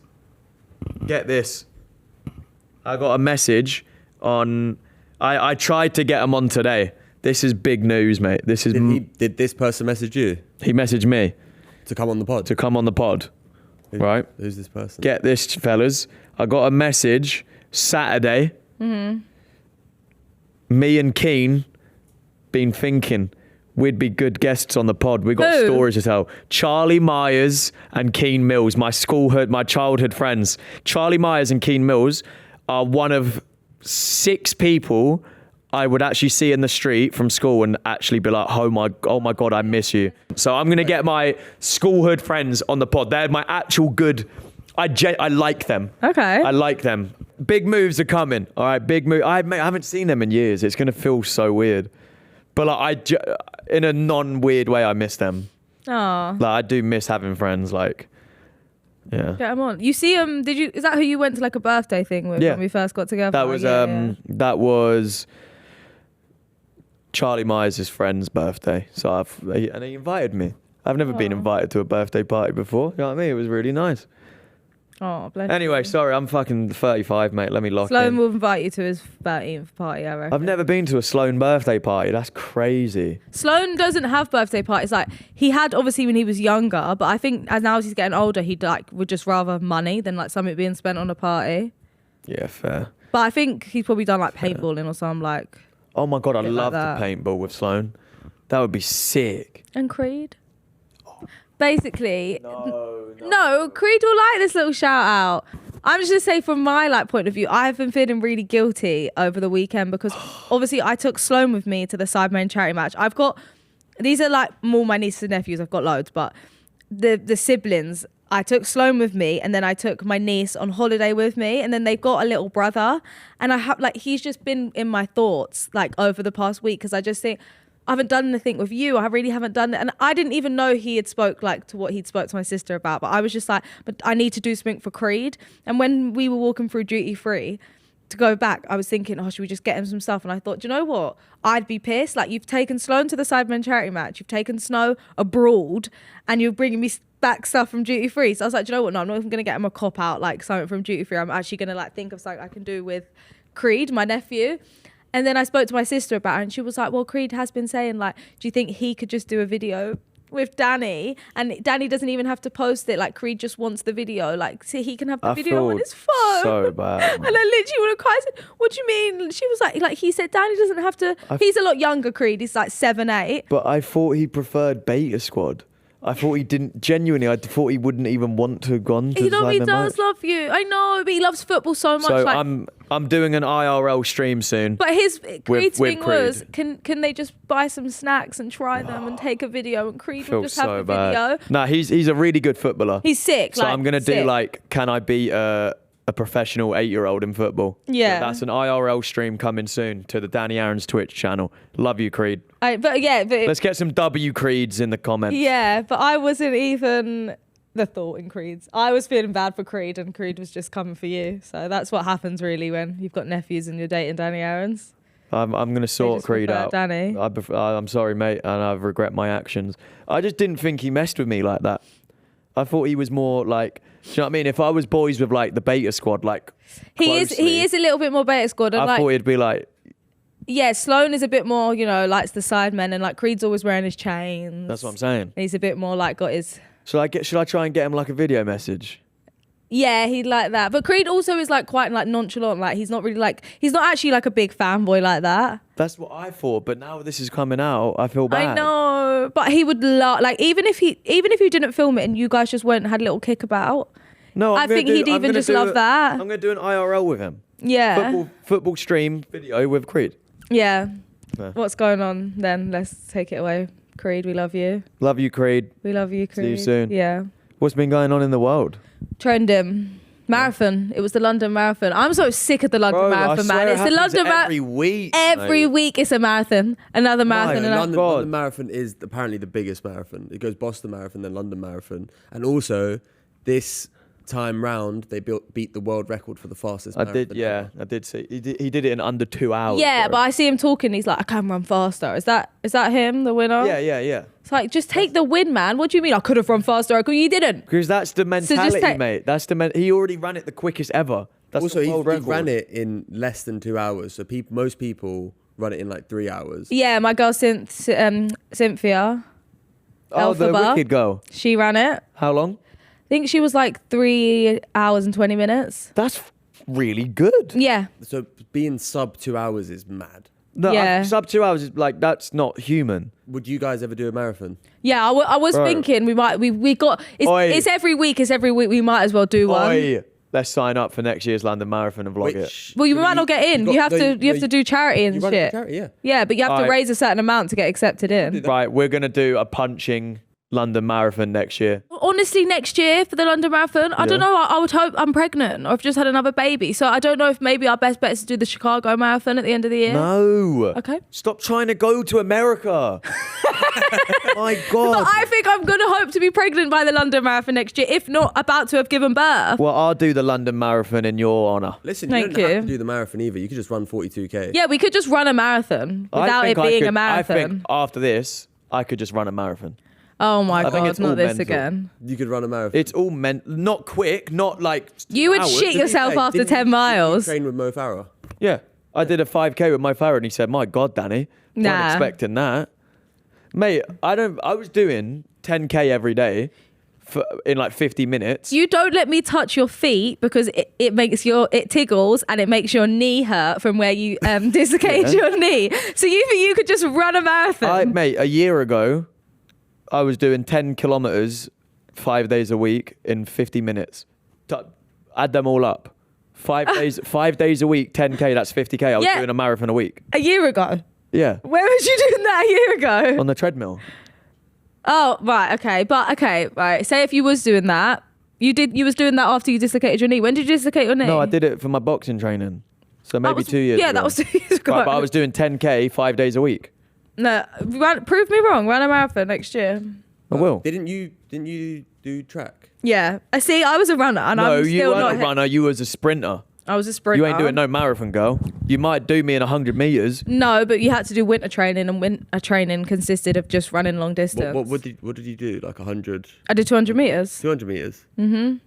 I got a message on... I tried to get him on today. This is big news, mate. This is... Did this person message you? He messaged me. To come on the pod? To come on the pod. Right? Who's this person? Get this, fellas. I got a message Saturday. Me and Keen been thinking we'd be good guests on the pod. We got stories to tell. Charlie Myers and Keen Mills, my childhood friends. Charlie Myers and Keen Mills are one of 6 people I would actually see in the street from school and actually be like, oh my God, I miss you. So I'm going to get my schoolhood friends on the pod. They're my actual good... I like them. Okay. I like them. Big moves are coming. All right, big move. I haven't seen them in years. It's going to feel so weird. But like, in a non-weird way, I miss them. Oh. Like, I do miss having friends. Like, yeah. Get them on. You see them? Is that who you went to like a birthday thing with when we first got together? That was that was Charlie Myers' friend's birthday. So and he invited me. I've never been invited to a birthday party before. You know what I mean? It was really nice. Oh, bless Anyway, you. sorry, I'm fucking 35, mate. Let me lock Sloan in. will invite you to his 13th party, I reckon. I've never been to a Sloan birthday party. That's crazy. Sloan doesn't have birthday parties. Like, he had obviously when he was younger, but I think as now as he's getting older, he like would just rather money than like something being spent on a party. Yeah, fair. But I think he's probably done like paintballing or something like. Oh my God, I'd love like to paintball with Sloan. That would be sick. And Creed. Basically, No, Creed will like this little shout out. I'm just gonna say from my like point of view, I've been feeling really guilty over the weekend because obviously I took Sloan with me to the Sidemen charity match. I've got, these are like more my nieces and nephews, I've got loads, but the siblings, I took Sloan with me and then I took my niece on holiday with me and then they've got a little brother and I have like, he's just been in my thoughts like over the past week because I just think, I haven't done anything with you. I really haven't done it. And I didn't even know he had spoke like to what he'd spoke to my sister about. But I was just like, but I need to do something for Creed. And when we were walking through duty free to go back, I was thinking, oh, should we just get him some stuff? And I thought, do you know what? I'd be pissed. Like, you've taken Sloan to the Sidemen charity match. You've taken Snow abroad and you're bringing me back stuff from duty free. So I was like, do you know what? No, I'm not even going to get him a cop out, like something from duty free. I'm actually going to like think of something I can do with Creed, my nephew. And then I spoke to my sister about it and she was like, well, Creed has been saying like, do you think he could just do a video with Danny? And Danny doesn't even have to post it. Like Creed just wants the video. Like, see, he can have the video on his phone. So bad. And I literally want to cry. I said, what do you mean? She was like he said, Danny doesn't have to. He's a lot younger, Creed. He's like 7, 8. But I thought he preferred Beta Squad. I thought he didn't. Genuinely, I thought he wouldn't even want to have gone to He the does love you. I know, but he loves football so much. So like, I'm doing an IRL stream soon. but his Creed's with thing was, can they just buy some snacks and try them and take a video? And Creed will just have the video. Nah, he's a really good footballer. He's sick. So I'm gonna do can I beat a professional 8-year-old in football? Yeah. So that's an IRL stream coming soon to the Danny Aaron's Twitch channel. Love you, Creed. Let's get some W Creeds in the comments. Yeah, but I wasn't even the thought in Creed's. I was feeling bad for Creed, and Creed was just coming for you. So that's what happens really when you've got nephews and you're dating Danny Aaron's. I'm going to sort Creed out. Danny. I'm sorry, mate, and I regret my actions. I just didn't think he messed with me like that. I thought he was more like, do you know what I mean? If I was boys with like the beta squad, like he is a little bit more beta squad. And I thought he'd be like, yeah, Sloan is a bit more, likes the sidemen, and like Creed's always wearing his chains. That's what I'm saying. And he's a bit more like got his. Should I try and get him like a video message? Yeah, he'd like that. But Creed also is like quite like nonchalant. Like he's not actually like a big fanboy like that. That's what I thought. But now this is coming out, I feel bad. I know, but he would love, like, even if you didn't film it and you guys just went and had a little kick about. No, I think he'd even just love that. I'm gonna do an IRL with him. Yeah. Football stream video with Creed. Yeah. What's going on then? Let's take it away. Creed, we love you. Love you, Creed. We love you, Creed. See you soon. Yeah. What's been going on in the world? Trending. Marathon. It was the London Marathon. I'm so sick of the London Marathon, man. It's the London Marathon. Every week. Every week it's a marathon. Another marathon. London Marathon is apparently the biggest marathon. It goes Boston Marathon, then London Marathon. And also, this time round, they beat the world record for the fastest marathon. I did see. He did it in under 2 hours. Yeah, but I see him talking. He's like, I can run faster. Is that him, the winner? Yeah. It's like, just take the win, man. What do you mean? I could have run faster. You didn't. Because that's the mentality, mate. That's he already ran it the quickest ever. That's also, the he world record. ran it in less than 2 hours. So most people run it in like 3 hours. Yeah, my girl Cynthia. Oh, the wicked girl. She ran it. How long? I think she was like 3 hours and 20 minutes. That's really good. Yeah. So being sub 2 hours is mad. No, yeah. Sub 2 hours is like, that's not human. Would you guys ever do a marathon? Yeah, I was thinking we got, it's every week, we might as well do one. Let's sign up for next year's London Marathon and vlog it. Well, you might not get in. You have to do charity and shit. Charity, yeah. Yeah, but you have to raise a certain amount to get accepted in. Right, we're going to do a punching London Marathon next year. Honestly, next year for the London Marathon, I don't know. I would hope I'm pregnant or I've just had another baby. So I don't know if maybe our best bet is to do the Chicago Marathon at the end of the year. No. Okay. Stop trying to go to America. My God. But I think I'm going to hope to be pregnant by the London Marathon next year, if not about to have given birth. Well, I'll do the London Marathon in your honour. Listen, you don't have to do the marathon either. You could just run 42k. Yeah, we could just run a marathon without it being a marathon. I think after this, I could just run a marathon. Oh my God, not this again. You could run a marathon. It's all not quick, not like you would hours. shit yourself after 10 miles. Did you train with Mo Farah? Yeah, I did a 5k with Mo Farah and he said, my God, Danny, wasn't expecting that. Mate, I was doing 10k every day in like 50 minutes. You don't let me touch your feet because it tickles and it makes your knee hurt from where you dislocated your knee. So you think you could just run a marathon? Mate, a year ago, I was doing 10 kilometers 5 days a week in 50 minutes. Add them all up. 5 days a week, 10k, that's 50k. I was doing a marathon a week. A year ago? Yeah. Where was you doing that a year ago? On the treadmill. Oh, right, okay. Right. Say if you was doing that, you was doing that after you dislocated your knee. When did you dislocate your knee? No, I did it for my boxing training. So maybe 2 years ago. Yeah, that was 2 years ago. Right, but I was doing 10k 5 days a week. No, prove me wrong. Run a marathon next year. I will. Didn't you do track? Yeah. See, I was a runner and I'm still not... No, you weren't a runner. You was a sprinter. I was a sprinter. You ain't doing no marathon, girl. You might do me in 100 meters. No, but you had to do winter training, and winter training consisted of just running long distance. What did you do? Like 100? I did 200 meters. 200 meters? Mm-hmm.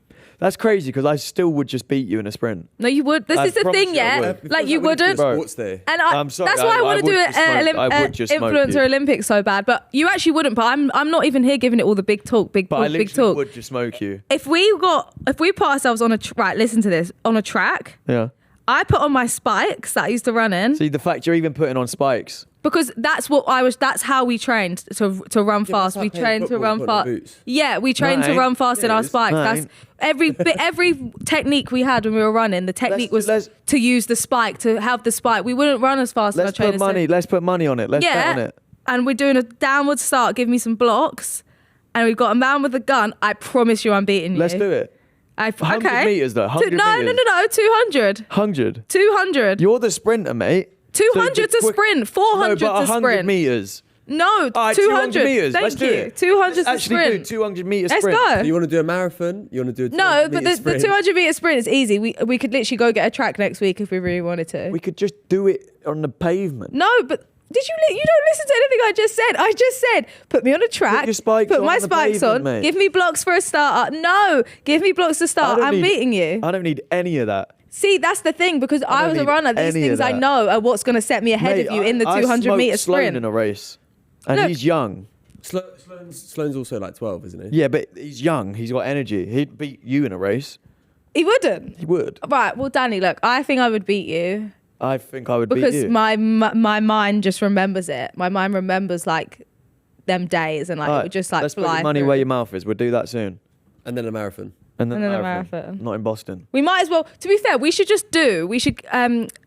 That's crazy because I still would just beat you in a sprint. No, you would. This is the thing, yeah. Like you wouldn't. Sports day. And I'm sorry. That's why I want to do an influencer Olympics so bad. But you actually wouldn't. But I'm not even here giving it all the big talk, big talk. I would just smoke you. If we put ourselves on listen to this, on a track. Yeah. I put on my spikes that I used to run in. See, the fact you're even putting on spikes. Because that's how we trained to run fast. We trained to run fast. Yeah, we trained to run fast in our spikes. That's every technique we had when we were running. The technique was to use the spike, to have the spike. We wouldn't run as fast as our trainers. Let's put money on it. Let's bet on it. And we're doing a downward start. Give me some blocks. And we've got a man with a gun. I promise you I'm beating you. Let's do it. 100 meters though. 100 No, 200. 100. 200. You're the sprinter, mate. 200 to sprint, 400 to sprint. 100 meters. No, right, 200 meters. Thank Let's do you. it. 200 to Actually sprint. do 200 meter Let's sprint. go. So you want to do a marathon? You want to do a 200 No, but the sprint? 200 meter sprint is easy. We could literally go get a track next week if we really wanted to. We could just do it on the pavement. No, but you don't listen to anything I just said. I just said, put me on a track, put my spikes on, mate. give me blocks for a starter. No, give me blocks to start. I'm beating you. I don't need any of that. See, that's the thing, because I was a runner. These things I know are what's going to set me ahead of you in the 200 meter sprint. Sloan in a race, and he's young. Sloane's also like 12, isn't he? Yeah, but he's young. He's got energy. He'd beat you in a race. He wouldn't. He would. Right. Well, Danny, look, I think I would beat you. I think I would beat you. Because my mind just remembers it. My mind remembers like them days and like it would just like let's fly. Let's put your money where your mouth is. We'll do that soon. And then a marathon. And then a marathon. Not in Boston. We might as well. To be fair, we should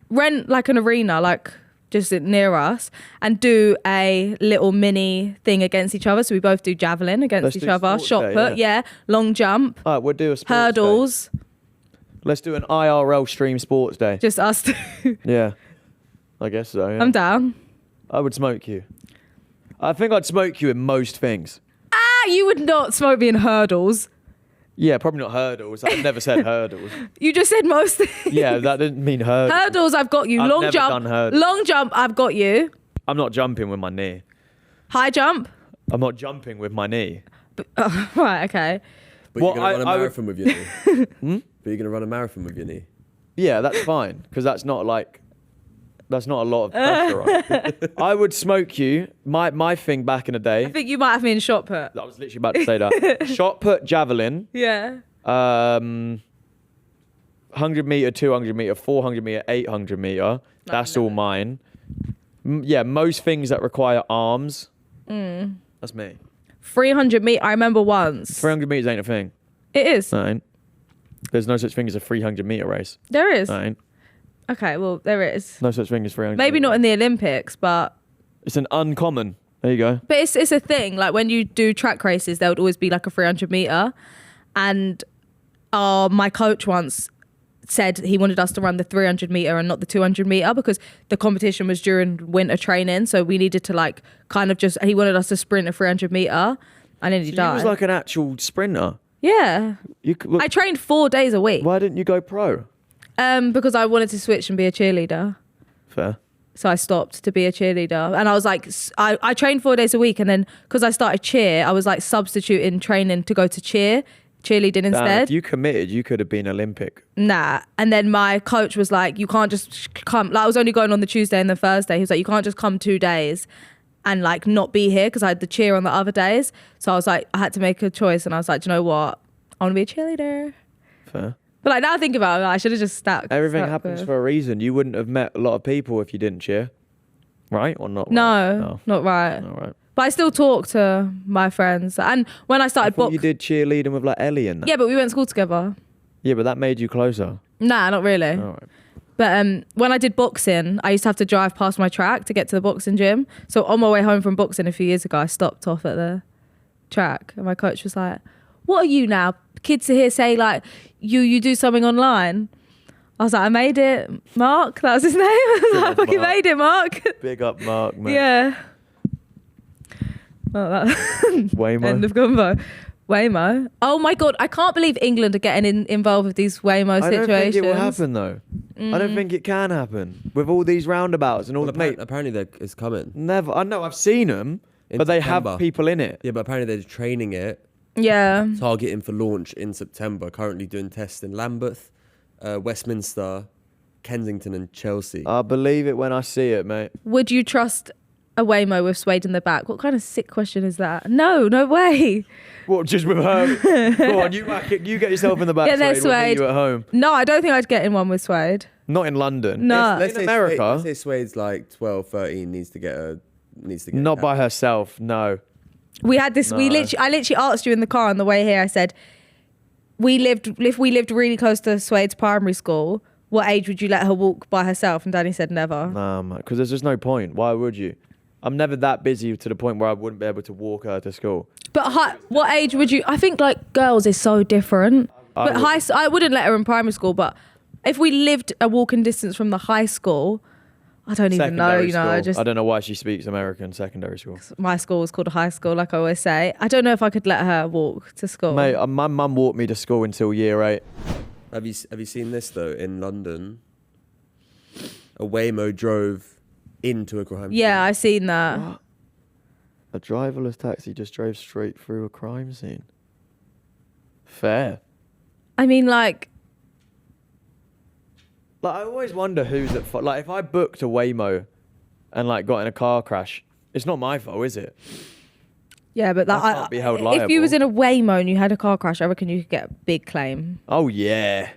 rent like an arena, like just near us, and do a little mini thing against each other. So we both do javelin against each other, shot put, long jump. All right, we'll do a sports hurdles. Day. Let's do an IRL stream sports day. Just us two. Yeah, I guess so. Yeah. I'm down. I would smoke you. I think I'd smoke you in most things. You would not smoke me in hurdles. Yeah, probably not hurdles. I've never said hurdles. You just said most things. Yeah, that didn't mean hurdles. Hurdles, I've got you. I've Long never jump. done hurdles. Long jump, I've got you. I'm not jumping with my knee. High jump? I'm not jumping with my knee. Right, okay. But you're going to run a marathon with your knee. But you're going to run a marathon with your knee. Yeah, that's fine. Because that's not a lot of pressure on it. I would smoke you. My thing back in the day. I think you might have me in shot put. I was literally about to say that. Shot put, javelin. Yeah. 100 meter, 200 meter, 400 meter, 800 meter. That's all mine. Yeah, most things that require arms. That's me. 300 meter. I remember once. 300 meters ain't a thing. It is. No, ain't. There's no such thing as a 300 meter race. There is. No, ain't. Okay, well, there is. No such thing as 300. Maybe not in the Olympics, but it's an uncommon. There you go. But it's a thing. Like when you do track races, there would always be like a 300 meter, and my coach once said he wanted us to run the 300 meter and not the 200 meter because the competition was during winter training, so we needed to like kind of he wanted us to sprint a 300 meter, and then he died. He was like an actual sprinter. Yeah. I trained 4 days a week. Why didn't you go pro? Because I wanted to switch and be a cheerleader. Fair. So I stopped to be a cheerleader. And I was like, I trained 4 days a week. And then because I started cheer, I was like substituting training to go to cheerleading instead. If you committed, you could have been Olympic. Nah. And then my coach was like, you can't just come. Like I was only going on the Tuesday and the Thursday. He was like, you can't just come 2 days and like not be here because I had the cheer on the other days. So I was like, I had to make a choice. And I was like, do you know what? I want to be a cheerleader. Fair. But like now I think about it, I should have just stuck. Everything happens for a reason. You wouldn't have met a lot of people if you didn't cheer. Right or not? No, not right. Not right. But I still talk to my friends. And when I started you did cheerleading with like Ellie and that. Yeah, but we went to school together. Yeah, but that made you closer. Nah, not really. All right. But when I did boxing, I used to have to drive past my track to get to the boxing gym. So on my way home from boxing a few years ago, I stopped off at the track. And my coach was like, what are you now? Kids here say like, you do something online. I was like, I made it, Mark. That was his name. I was like, I fucking made it, Mark. Big up, Mark, man. Yeah. Well, that Waymo. End of convo. Waymo. Oh my God, I can't believe England are getting involved with these Waymo situations. I don't think it will happen though. I don't think it can happen with all these roundabouts and all the apparently it's coming. Never. I know I've seen them, but they have people in it. Yeah, but apparently they're training it. Yeah. Targeting for launch in September. Currently doing tests in Lambeth, Westminster, Kensington, and Chelsea. I believe it when I see it, mate. Would you trust a Waymo with Suede in the back? What kind of sick question is that? No way. What, just with her? Go on, you get yourself in the back, Get there, Suede. We'll meet you at home. No, I don't think I'd get in one with Suede. Not in London. No. Let's in America. Let's say Suede's like 12, 13, needs to get not by herself, no. We had this, No. I literally asked you in the car on the way here, I said, if we lived really close to Suede's primary school, what age would you let her walk by herself? And Danny said never. Because there's just no point. Why would you? I'm never that busy to the point where I wouldn't be able to walk her to school. But what age would you? I think like girls is so different. But I wouldn't let her in primary school. But if we lived a walking distance from the high school, I don't even know. You know, I don't know why she speaks American. Secondary school. My school was called a high school, like I always say. I don't know if I could let her walk to school. Mate, my mum walked me to school until year 8. Have you seen this though? In London, a Waymo drove into a crime scene. Yeah, I've seen that. What? A driverless taxi just drove straight through a crime scene. Fair. I mean, like I always wonder who's at fault. Like, if I booked a Waymo and like got in a car crash, it's not my fault, is it? yeah, but that I can't be held liable. if you was in a Waymo and you had a car crash, I reckon you could get a big claim. Oh yeah.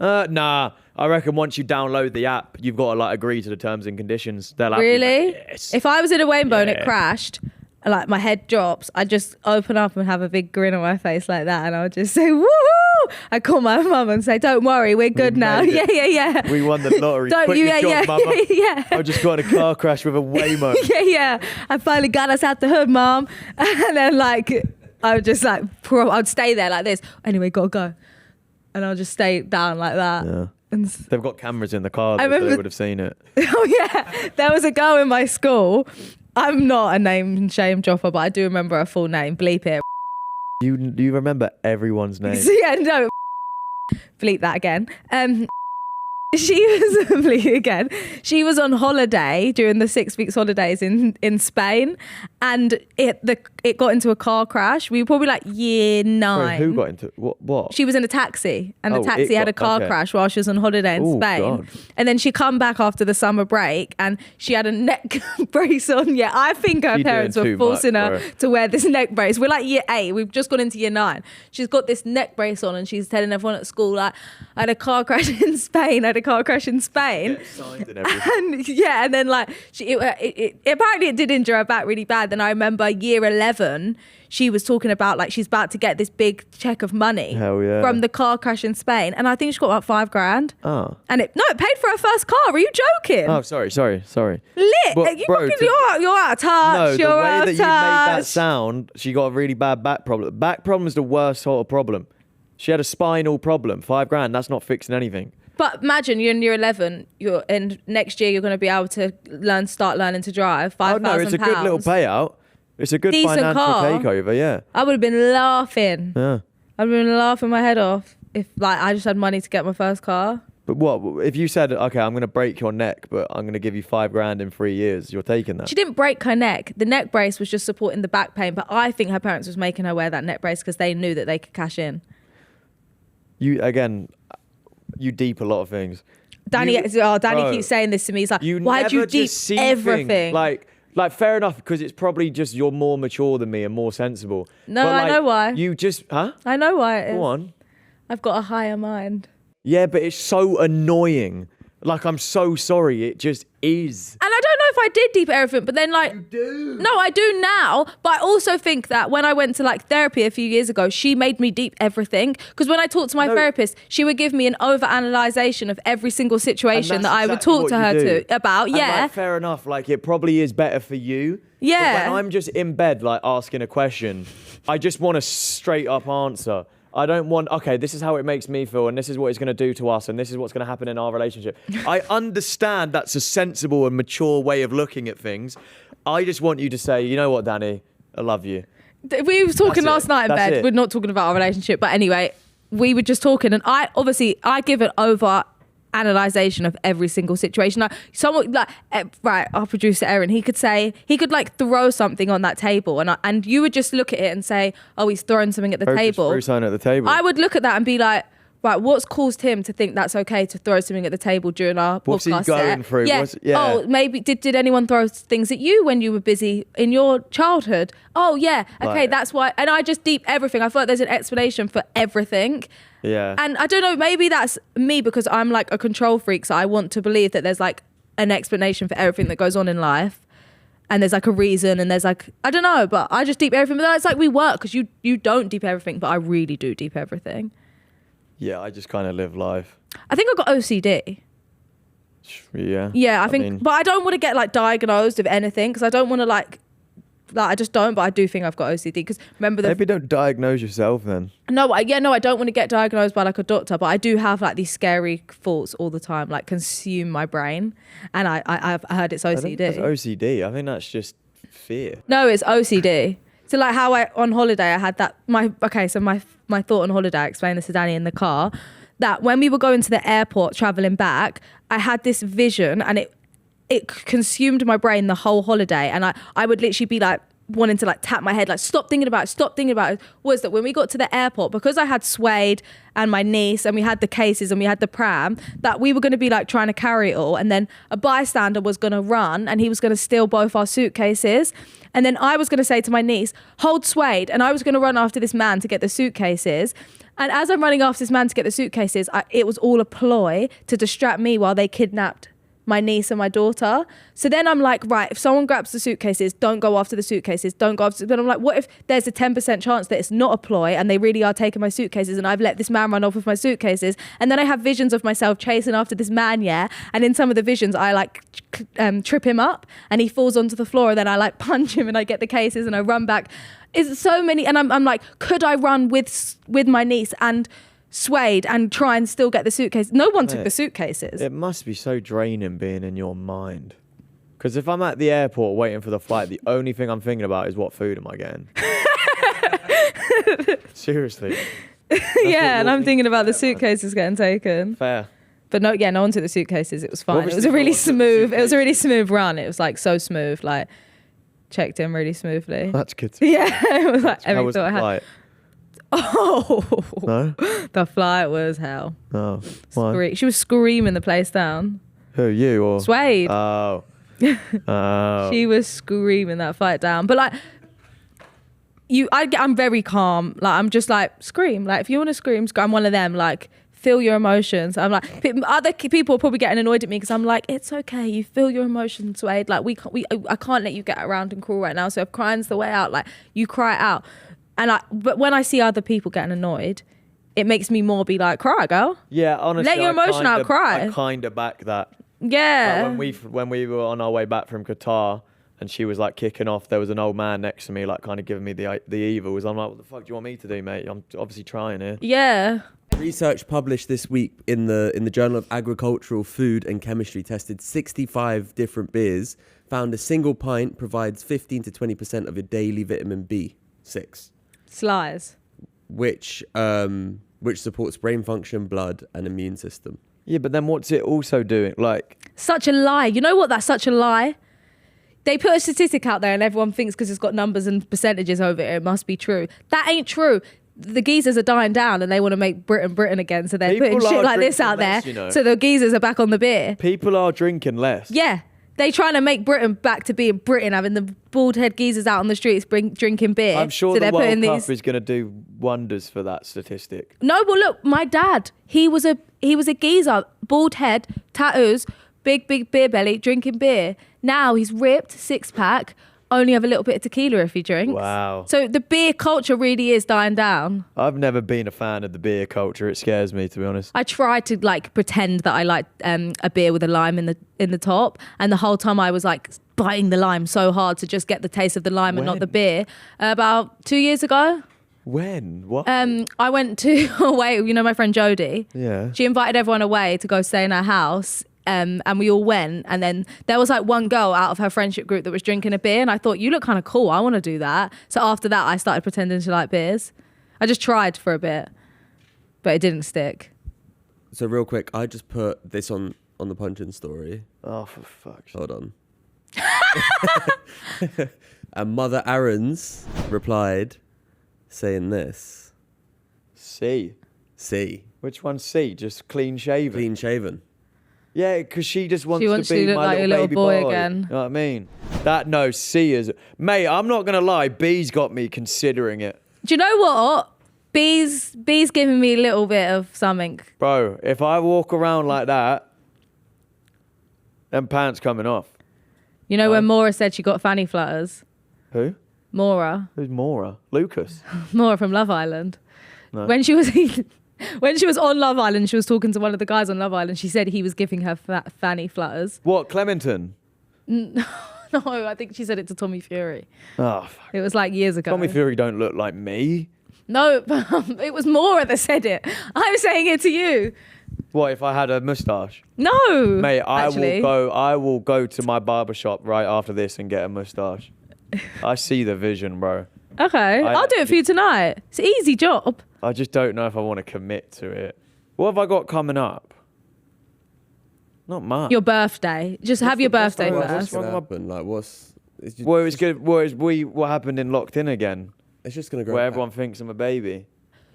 Nah. I reckon once you download the app, you've got to like agree to the terms and conditions. They'll Really? Like, yes. If I was in a Waymo and it Yeah. crashed, like my head drops, I'd just open up and have a big grin on my face like that, and I would just say, "Woohoo!" I'd call my mum and say, "Don't worry, we're good now." made Yeah, it. yeah, yeah. We won the lottery. Don't Put you? your Yeah, job, yeah, mama. yeah. I just got in a car crash with a Waymo. Yeah, yeah. I finally got us out the hood, mom. And then like, I would just like, I'd stay there like this. Anyway, gotta go. And I'll just stay down like that. Yeah. And They've got cameras in the car, I though, so they remember- would have seen it. oh yeah, there was a girl in my school. I'm not a name and shame dropper, but I do remember her full name. Bleep it. You remember everyone's name. So, yeah, no. Bleep that again. She was bleep again. She was on holiday during the 6 weeks holidays in Spain, and it got into a car crash. We were probably like year 9. Sorry, who got into what? She was in a taxi, and the Oh, taxi had a car okay. crash while she was on holiday in Oh, Spain. God. And then she come back after the summer break, and she had a neck brace on. Yeah, I think her She parents doing were too forcing much, her bro. to wear this neck brace. We're like year 8. We've just gone into year 9. She's got this neck brace on, and she's telling everyone at school, like, I had a car crash in Spain. Signed and everything. And yeah, and then like it apparently it did injure her back really bad. Then I remember year 11, she was talking about like she's about to get this big check of money Hell yeah. from the car crash in Spain, and I think she got about $5,000. Oh. And it paid for her first car. Are you joking? Oh, sorry. Lit. But, You bro, fucking- to- you're out of touch. No, the you're way out that of you made that touch. sound, she got a really bad back problem. Back problem is the worst sort of problem. She had a spinal problem. $5,000. That's not fixing anything. But imagine you're in year 11. You're in next year. You're going to be able to start learning to drive. £5,000. Oh no, it's a good little payout. It's a good Decent financial car. takeover. Yeah. I would have been laughing. Yeah. I'd been laughing my head off if like I just had money to get my first car. But what if you said, okay, I'm going to break your neck, but I'm going to give you $5,000 in 3 years? You're taking that? She didn't break her neck. The neck brace was just supporting the back pain. But I think her parents was making her wear that neck brace because they knew that they could cash in. You deep a lot of things. Danny Bro, keeps saying this to me. He's like, You why'd never you deep just see everything? things. Like fair enough, because it's probably just you're more mature than me and more sensible. No, But, I know why. You just, huh? I know why it is. Go on. I've got a higher mind. Yeah, but it's so annoying. Like, I'm so sorry. It just is. And I don't know if I did deep everything, but then like, You do. no, I do now. But I also think that when I went to like therapy a few years ago, she made me deep everything. Because when I talked to my therapist, she would give me an over-analysation of every single situation And that that's I would exactly talk to what her you do. about. And, Yeah. like, fair enough. Like, it probably is better for you. Yeah. But when I'm just in bed, like, asking a question, I just want a straight up answer. I don't want, okay, this is how it makes me feel, and this is what it's going to do to us, and this is what's going to happen in our relationship. I understand that's a sensible and mature way of looking at things. I just want you to say, you know what, Danny, I love you. We were talking That's last it. night in That's bed. it. We're not talking about our relationship, but anyway, we were just talking, and I give an over analysation of every single situation. Like someone, like right, our producer Erin, he could like throw something on that table, and you would just look at it and say, oh, he's throwing something at the table. Throw something at the table. I would look at that and be like, right, what's caused him to think that's okay to throw something at the table during our what's podcast he going through? Yeah. Oh, maybe did anyone throw things at you when you were busy in your childhood? Oh yeah, okay, that's why. And I just deep everything. I feel like there's an explanation for everything. Yeah. And I don't know, maybe that's me because I'm like a control freak, so I want to believe that there's like an explanation for everything that goes on in life. And there's like a reason, and there's like, I don't know, but I just deep everything. But then it's like we work, because you don't deep everything, but I really do deep everything. Yeah, I just kind of live life. I think I got OCD. Yeah. Yeah, I think, but I don't want to get like diagnosed with anything, because I don't want to like I just don't, but I do think I've got OCD, because remember maybe don't diagnose yourself then. No, I don't want to get diagnosed by like a doctor, but I do have like these scary thoughts all the time, like consume my brain, and I've heard it's OCD. I think that's OCD. I think that's just fear. No, it's OCD. So like how on holiday I had that, my thought on holiday, I explained this to Danny in the car, that when we were going to the airport traveling back, I had this vision, and it consumed my brain the whole holiday, and I would literally be like wanting to like tap my head, like stop thinking about it, was that when we got to the airport, because I had Suede and my niece, and we had the cases and we had the pram, that we were going to be like trying to carry it all, and then a bystander was going to run and he was going to steal both our suitcases, and then I was going to say to my niece, hold Suede, and I was going to run after this man to get the suitcases. And as I'm running after this man to get the suitcases, it was all a ploy to distract me while they kidnapped my niece and my daughter. So then I'm like, right, if someone grabs the suitcases, don't go after the suitcases, don't go after. But I'm like, what if there's a 10% chance that it's not a ploy and they really are taking my suitcases, and I've let this man run off with my suitcases? And then I have visions of myself chasing after this man, yeah. And in some of the visions, I like trip him up and he falls onto the floor, and then I like punch him and I get the cases and I run back. It's so many, and I'm like, could I run with my niece and Suede and try and still get the suitcase? No one took the suitcases. It must be so draining being in your mind. Because if I'm at the airport waiting for the flight, the only thing I'm thinking about is what food am I getting? Seriously. Yeah, and I'm thinking about the suitcases getting taken. Fair. But no one took the suitcases. It was fine. It was a really smooth run. It was like so smooth, like checked in really smoothly. That's good. Yeah, it was like How was the flight? Oh, no? The flight was hell. Oh, why? She was screaming the place down. Who, you or? Suede. Oh. Oh. She was screaming that flight down. But like, I'm very calm. Like, I'm just like, scream. Like, if you want to scream, I'm one of them. Like, feel your emotions. I'm like, other people are probably getting annoyed at me because I'm like, it's okay. You feel your emotions, Suede. Like, I can't let you get around and crawl right now. So if crying's the way out, like, you cry it out. But when I see other people getting annoyed, it makes me more be like, cry, girl. Yeah, honestly, let your emotion out, cry. I kind of back that. Yeah. Like when we were on our way back from Qatar, and she was like kicking off, there was an old man next to me, like kind of giving me the evils. I'm like, what the fuck do you want me to do, mate? I'm obviously trying here. Yeah. Research published this week in the Journal of Agricultural Food and Chemistry tested 65 different beers, found a single pint provides 15 to 20% of your daily vitamin B6. Slies. Which supports brain function, blood, and immune system. Yeah, but then what's it also doing? Like, such a lie. You know what? That's such a lie. They put a statistic out there and everyone thinks because it's got numbers and percentages over it, it must be true. That ain't true. The geezers are dying down and they want to make Britain again. So they're putting shit like this out there. You know. So the geezers are back on the beer. People are drinking less. Yeah. They trying to make Britain back to being Britain, having the bald head geezers out on the streets drinking beer. I'm sure the World Cup is going to do wonders for that statistic. No, but look, my dad, he was a geezer, bald head, tattoos, big beer belly, drinking beer. Now he's ripped, 6-pack, only have a little bit of tequila if he drinks. Wow. So the beer culture really is dying down. I've never been a fan of the beer culture. It scares me, to be honest. I try to like pretend that I like a beer with a lime in the top, and the whole time I was like biting the lime so hard to just get the taste of the lime and not the beer. About 2 years ago. When? What? I went to away. You know my friend Jodie. Yeah. She invited everyone away to go stay in her house. And we all went, and then there was like one girl out of her friendship group that was drinking a beer, and I thought, you look kind of cool, I want to do that. So after that I started pretending to like beers. I just tried for a bit, but it didn't stick. So real quick, I just put this on the Punchin story. Oh, for fuck's sake. Hold on. And Mother Aaron's replied saying this. See. Which one's C? Just clean shaven? Clean shaven. Yeah, because she just wants wants to you be to look my like little a little baby boy boy again. You know what I mean? No, C is... Mate, I'm not going to lie. B's got me considering it. Do you know what? B's giving me a little bit of something. Bro, if I walk around like that, them pants coming off. You know when Maura said she got fanny flutters? Who? Maura. Who's Maura? Lucas? Maura from Love Island. No. When she was on Love Island, she was talking to one of the guys on Love Island. She said he was giving her fanny flutters. What, Clementon? No, I think she said it to Tommy Fury. Oh, fuck. It was like years ago. Tommy Fury don't look like me. No, it was Maura that said it. I'm saying it to you. What, if I had a moustache? No. Mate, I actually. will go to my barbershop right after this and get a moustache. I see the vision, bro. Okay, I'll do it for you tonight. It's an easy job. I just don't know if I want to commit to it. What have I got coming up? Not much. Your birthday. Just have your birthday What's first. going to happen? Like, it's just, Well, it was good. What happened in Locked In again? It's just going to go Where back. everyone thinks I'm a baby.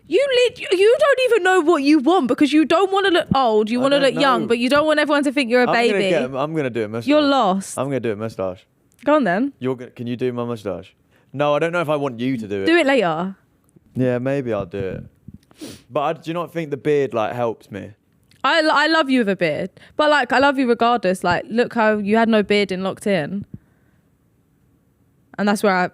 You don't even know what you want because you don't want to look old. You want to don't look young, know. but you don't want everyone to think you're a baby. I'm gonna do a moustache. You're lost. I'm gonna do a moustache. Go on then. Can you do my moustache? No, I don't know if I want you to do it. Do it later. Yeah, maybe I'll do it. But do you not think the beard like helps me? I love you with a beard, but like I love you regardless. Like look how you had no beard in Locked In, and that's where I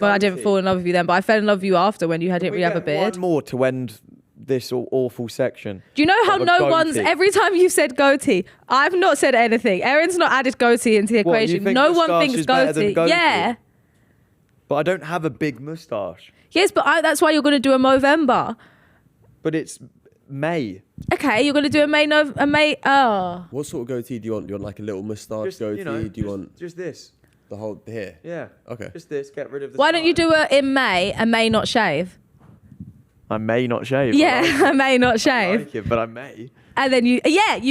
I didn't fall in love with you then, but I fell in love with you after when you didn't really have a beard. One more to end this awful section. Do you know how Of a no one's goatee. every time you said goatee, I've not said anything. Erin's not added goatee into the What, you equation. think No one moustache thinks is better than goatee? Yeah. But I don't have a big moustache. Yes, but that's why you're going to do a Movember. But it's May. Okay, you're going to do a May. Oh. What sort of goatee do you want? Do you want like a little moustache goatee? Do you want just this? the whole here? Yeah. Okay. Just this. Get rid of the. Why don't you side. do it in May and May not shave? I may not shave. Yeah, I may not I shave. like it, but I may. And then you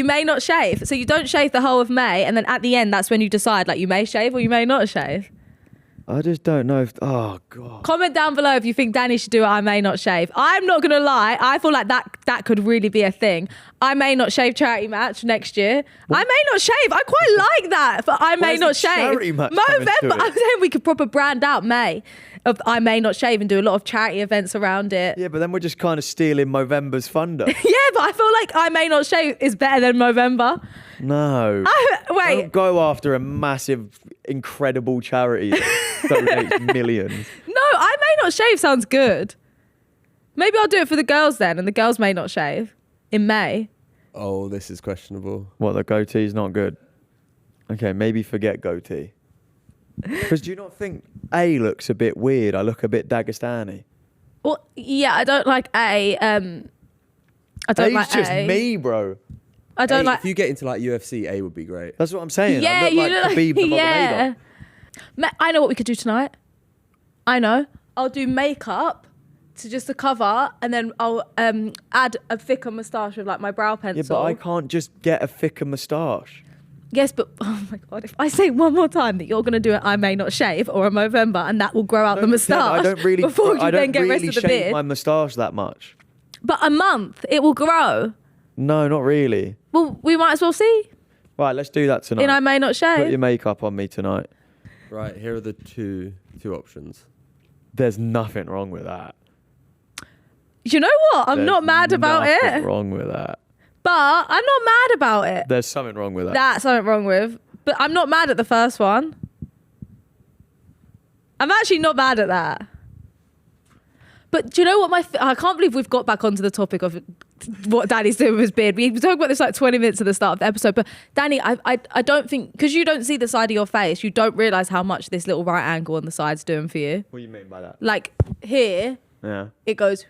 may not shave. So you don't shave the whole of May, and then at the end, that's when you decide like you may shave or you may not shave. I just don't know if. Oh God. Comment down below if you think Danny should do it. I may not shave. I'm not gonna lie. I feel like that could really be a thing. I may not shave charity match next year. What? I may not shave. I quite like that, but I may Where's not the shave. charity match coming to Movember. it? I'm saying we could proper brand out May of I may not shave and do a lot of charity events around it. Yeah, but then we're just kind of stealing Movember's thunder. Yeah, but I feel like I may not shave is better than Movember. No. Wait. Don't go after a massive, incredible charity that donates millions. No, I may not shave sounds good. Maybe I'll do it for the girls then, and the girls may not shave in May. Oh, this is questionable. What, the goatee's not good? Okay, maybe forget goatee. Because do you not think A looks a bit weird? I look a bit Dagestani. Well, yeah, I don't like A. I don't A's like just A. me, bro. I don't A, like. if you get into like UFC, A would be great. That's what I'm saying. Yeah, I look like Khabib Nurmagomedov. yeah. I know what we could do tonight. I know. I'll do makeup to cover, and then I'll add a thicker moustache with like my brow pencil. Yeah, but I can't just get a thicker moustache. Yes, but oh my god, if I say one more time that you're going to do it, I may not shave or a Movember, and that will grow out the moustache. I don't really. before you I then don't get really rest of the shave beard. my moustache that much. But a month, it will grow. No, not really. Well, we might as well see. Right, let's do that tonight. And I may not Put shave. your makeup on me tonight. Right, here are the two options. There's nothing wrong with that. You know what? I'm not mad about There's it. nothing wrong with that. But I'm not mad about it. There's something wrong with that. That's something wrong with. But I'm not mad at the first one. I'm actually not mad at that. But do you know what I can't believe we've got back onto the topic of what Danny's doing with his beard. We talked about this like 20 minutes at the start of the episode. But Danny, I don't think, because you don't see the side of your face, you don't realise how much this little right angle on the side's doing for you. What do you mean by that? Like here, Yeah. it goes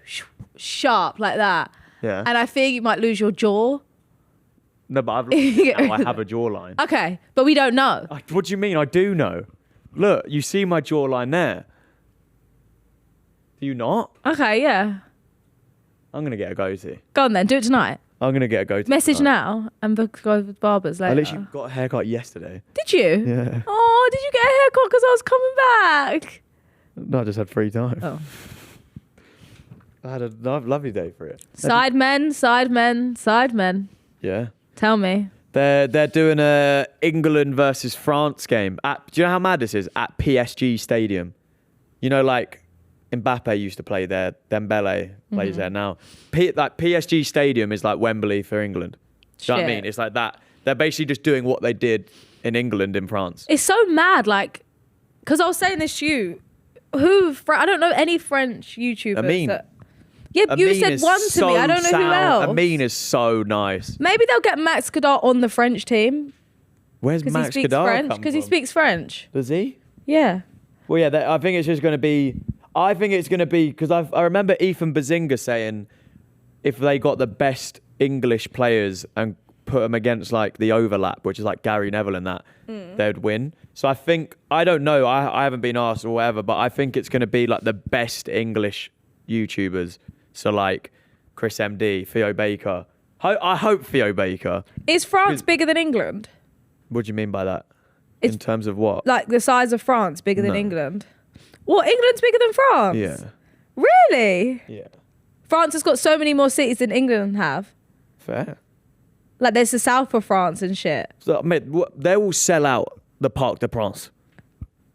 sharp like that. Yeah. And I fear you might lose your jaw. No, but I've looked at it now, I have a jawline. Okay, but we don't know. What do you mean? I do know. Look, you see my jawline there. Do you not? Okay, yeah. I'm going to get a goatee. Go on then, do it tonight. I'm going to get a goatee. Message tonight. now and book go with barbers later. I literally got a haircut yesterday. Did you? Yeah. Oh, did you get a haircut because I was coming back? No, I just had free time. Oh. I had a lovely day for it. Sidemen. Yeah. Tell me. They're doing a England versus France game. Do you know how mad this is? At PSG Stadium. You know, like Mbappe used to play there. Dembele plays there now. Like PSG Stadium is like Wembley for England. Do you know what I mean? It's like that. They're basically just doing what they did in England in France. It's so mad, like, because I was saying this to you. I don't know any French YouTubers. Amin. You said one to me. I don't know who else. Amin is so nice. Maybe they'll get Max Godard on the French team. Where's Max Godard? Because he speaks French. Does he? Yeah. Well, yeah. I think it's just going to be. I think it's going to be because I remember Ethan Bazinga saying if they got the best English players and put them against like the overlap, which is like Gary Neville and that, they'd win. So I don't know. I haven't been asked or whatever, but I think it's going to be like the best English YouTubers. So like Chris MD, Theo Baker. I hope Theo Baker. Is France bigger than England? What do you mean by that? In terms of what? Like the size of France bigger than England? What, England's bigger than France? Yeah. Really? Yeah. France has got so many more cities than England have. Fair. Like there's the south of France and shit. So, mate, they will sell out the Parc des Princes.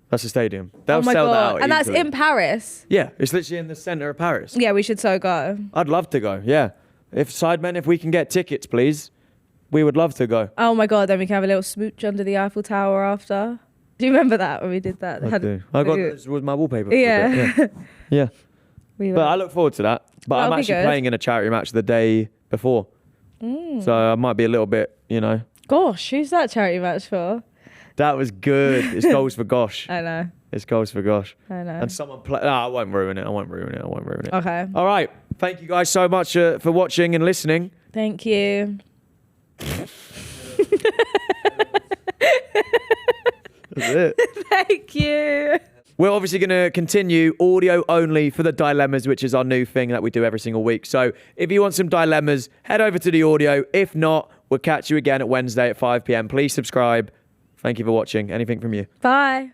That's the stadium. They'll sell that out. And easily. that's in Paris? Yeah, it's literally in the centre of Paris. Yeah, we should so go. I'd love to go, yeah. If we can get tickets, please, we would love to go. Oh my God, then we can have a little smooch under the Eiffel Tower after. Do you remember that when we did that? I do. I got this with my wallpaper. Yeah. Yeah. But I look forward to that. But I'm actually playing in a charity match the day before. So I might be a little bit, Gosh, who's that charity match for? That was good. It's goals for Gosh. I know. It's goals for Gosh. I know. And someone play. I won't ruin it. I won't ruin it. Okay. All right. Thank you guys so much for watching and listening. Thank you. That's it. Thank you. We're obviously going to continue audio only for the dilemmas, which is our new thing that we do every single week. So if you want some dilemmas, head over to the audio. If not, we'll catch you again at Wednesday at 5 p.m. Please subscribe. Thank you for watching. Anything from you? Bye.